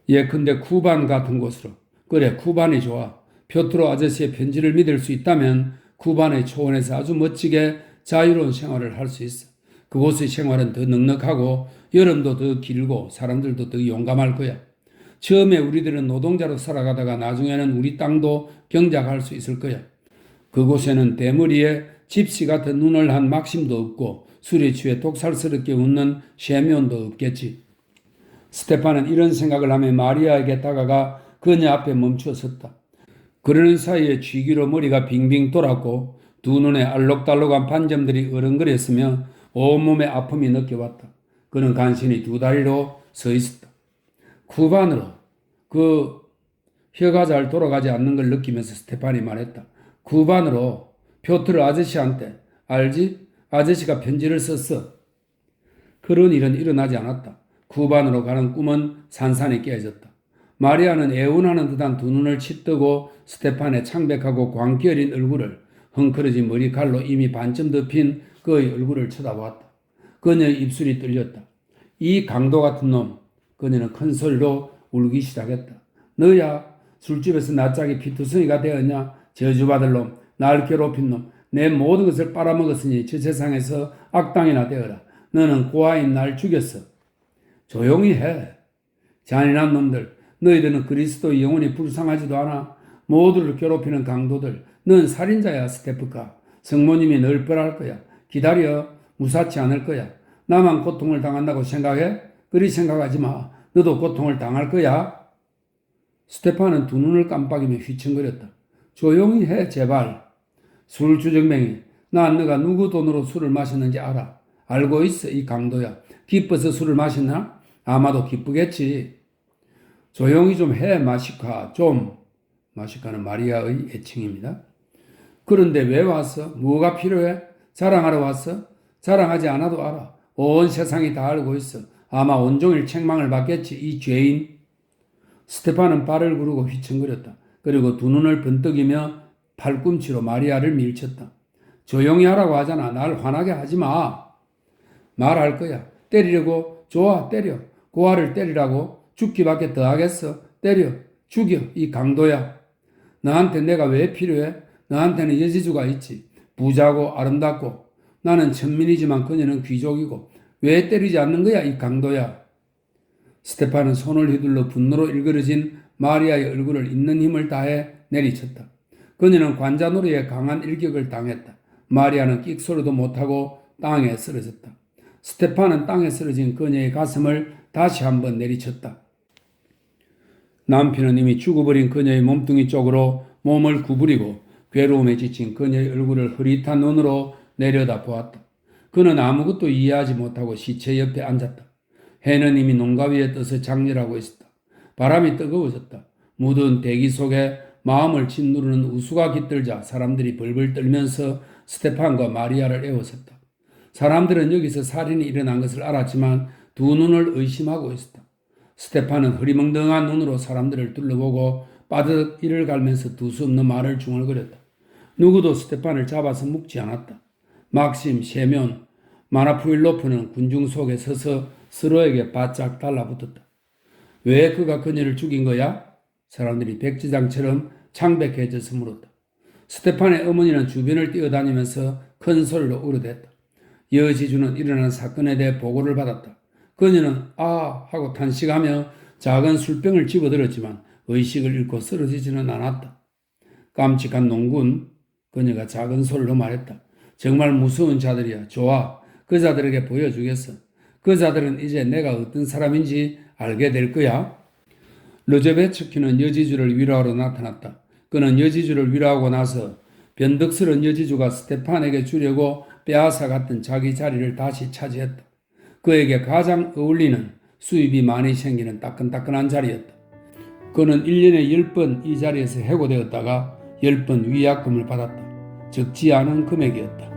Speaker 1: 예컨대 쿠반 같은 곳으로. 그래, 쿠반이 좋아. 표트로 아저씨의 편지를 믿을 수 있다면 쿠반의 초원에서 아주 멋지게 자유로운 생활을 할 수 있어. 그곳의 생활은 더 넉넉하고 여름도 더 길고 사람들도 더 용감할 거야. 처음에 우리들은 노동자로 살아가다가 나중에는 우리 땅도 경작할 수 있을 거야. 그곳에는 대머리에 집시 같은 눈을 한 막심도 없고 술에 취해 독살스럽게 웃는 세면도 없겠지. 스테판은 이런 생각을 하며 마리아에게 다가가 그녀 앞에 멈추어 섰다. 그러는 사이에 쥐기로 머리가 빙빙 돌았고 두 눈에 알록달록한 반점들이 어른거렸으며 온몸에 아픔이 느껴왔다. 그는 간신히 두 다리로 서 있었다. 쿠반으로 그 혀가 잘 돌아가지 않는 걸 느끼면서 스테판이 말했다. 쿠반으로 표트르 아저씨한테 알지? 아저씨가 편지를 썼어. 그런 일은 일어나지 않았다. 쿠반으로 가는 꿈은 산산이 깨어졌다. 마리아는 애원하는 듯한 두 눈을 치뜨고 스테판의 창백하고 광기 어린 얼굴을 헝클어진 머리칼로 이미 반쯤 덮인 그의 얼굴을 쳐다보았다. 그녀의 입술이 떨렸다. 이 강도 같은 놈, 그녀는 큰 소리로 울기 시작했다. 너야 술집에서 낯짝이 피투성이가 되었냐? 저주받을 놈, 날 괴롭힌 놈, 내 모든 것을 빨아먹었으니 저 세상에서 악당이나 되어라. 너는 고아인 날 죽였어. 조용히 해. 잔인한 놈들, 너희들은 그리스도의 영혼이 불쌍하지도 않아. 모두를 괴롭히는 강도들, 넌 살인자야 스테프카. 성모님이 널 벌할 거야. 기다려. 무사치 않을 거야. 나만 고통을 당한다고 생각해? 그리 생각하지 마. 너도 고통을 당할 거야. 스테파는 두 눈을 깜빡이며 휘청거렸다. 조용히 해 제발. 술 주정뱅이. 난 너가 누구 돈으로 술을 마셨는지 알아. 알고 있어 이 강도야. 기뻐서 술을 마셨나? 아마도 기쁘겠지. 조용히 좀 해 마시카. 좀. 마시카는 마리아의 애칭입니다. 그런데 왜 왔어? 뭐가 필요해? 자랑하러 왔어? 자랑하지 않아도 알아. 온 세상이 다 알고 있어. 아마 온종일 책망을 받겠지 이 죄인. 스테파는 발을 구르고 휘청거렸다. 그리고 두 눈을 번뜩이며 팔꿈치로 마리아를 밀쳤다. 조용히 하라고 하잖아. 날 화나게 하지 마. 말할 거야. 때리려고? 좋아 때려. 고아를 때리라고? 죽기밖에 더 하겠어. 때려. 죽여. 이 강도야. 너한테 내가 왜 필요해? 너한테는 여지주가 있지. 부자고 아름답고. 나는 천민이지만 그녀는 귀족이고. 왜 때리지 않는 거야 이 강도야. 스테파는 손을 휘둘러 분노로 일그러진 마리아의 얼굴을 있는 힘을 다해 내리쳤다. 그녀는 관자놀이에 강한 일격을 당했다. 마리아는 끽소리도 못하고 땅에 쓰러졌다. 스테파는 땅에 쓰러진 그녀의 가슴을 다시 한번 내리쳤다. 남편은 이미 죽어버린 그녀의 몸뚱이 쪽으로 몸을 구부리고 괴로움에 지친 그녀의 얼굴을 흐릿한 눈으로 내려다 보았다. 그는 아무것도 이해하지 못하고 시체 옆에 앉았다. 해는 이미 농가 위에 떠서 장렬하고 있었다. 바람이 뜨거워졌다. 묻은 대기 속에 마음을 짓누르는 우수가 깃들자 사람들이 벌벌 떨면서 스테판과 마리아를 에워쌌다. 사람들은 여기서 살인이 일어난 것을 알았지만 두 눈을 의심하고 있었다. 스테판은 흐리멍덩한 눈으로 사람들을 둘러보고 빠듯 이를 갈면서 두수없는 말을 중얼거렸다. 누구도 스테판을 잡아서 묶지 않았다. 막심, 세면, 마나푸일로프는 군중 속에 서서 서로에게 바짝 달라붙었다. 왜 그가 그녀를 죽인 거야? 사람들이 백지장처럼 창백해져서 물었다. 스테판의 어머니는 주변을 뛰어다니면서 큰 소리로 울어댔다. 여지주는 일어난 사건에 대해 보고를 받았다. 그녀는 아 하고 탄식하며 작은 술병을 집어들었지만 의식을 잃고 쓰러지지는 않았다. 깜찍한 농군, 그녀가 작은 소리로 말했다. 정말 무서운 자들이야. 좋아. 그 자들에게 보여주겠어. 그 자들은 이제 내가 어떤 사람인지 알게 될 거야. 르제베츠키는 여지주를 위로하러 나타났다. 그는 여지주를 위로하고 나서 변덕스러운 여지주가 스테판에게 주려고 빼앗아갔던 자기 자리를 다시 차지했다. 그에게 가장 어울리는 수입이 많이 생기는 따끈따끈한 자리였다. 그는 1년에 10번 이 자리에서 해고되었다가 10번 위약금을 받았다. 적지 않은 금액이었다.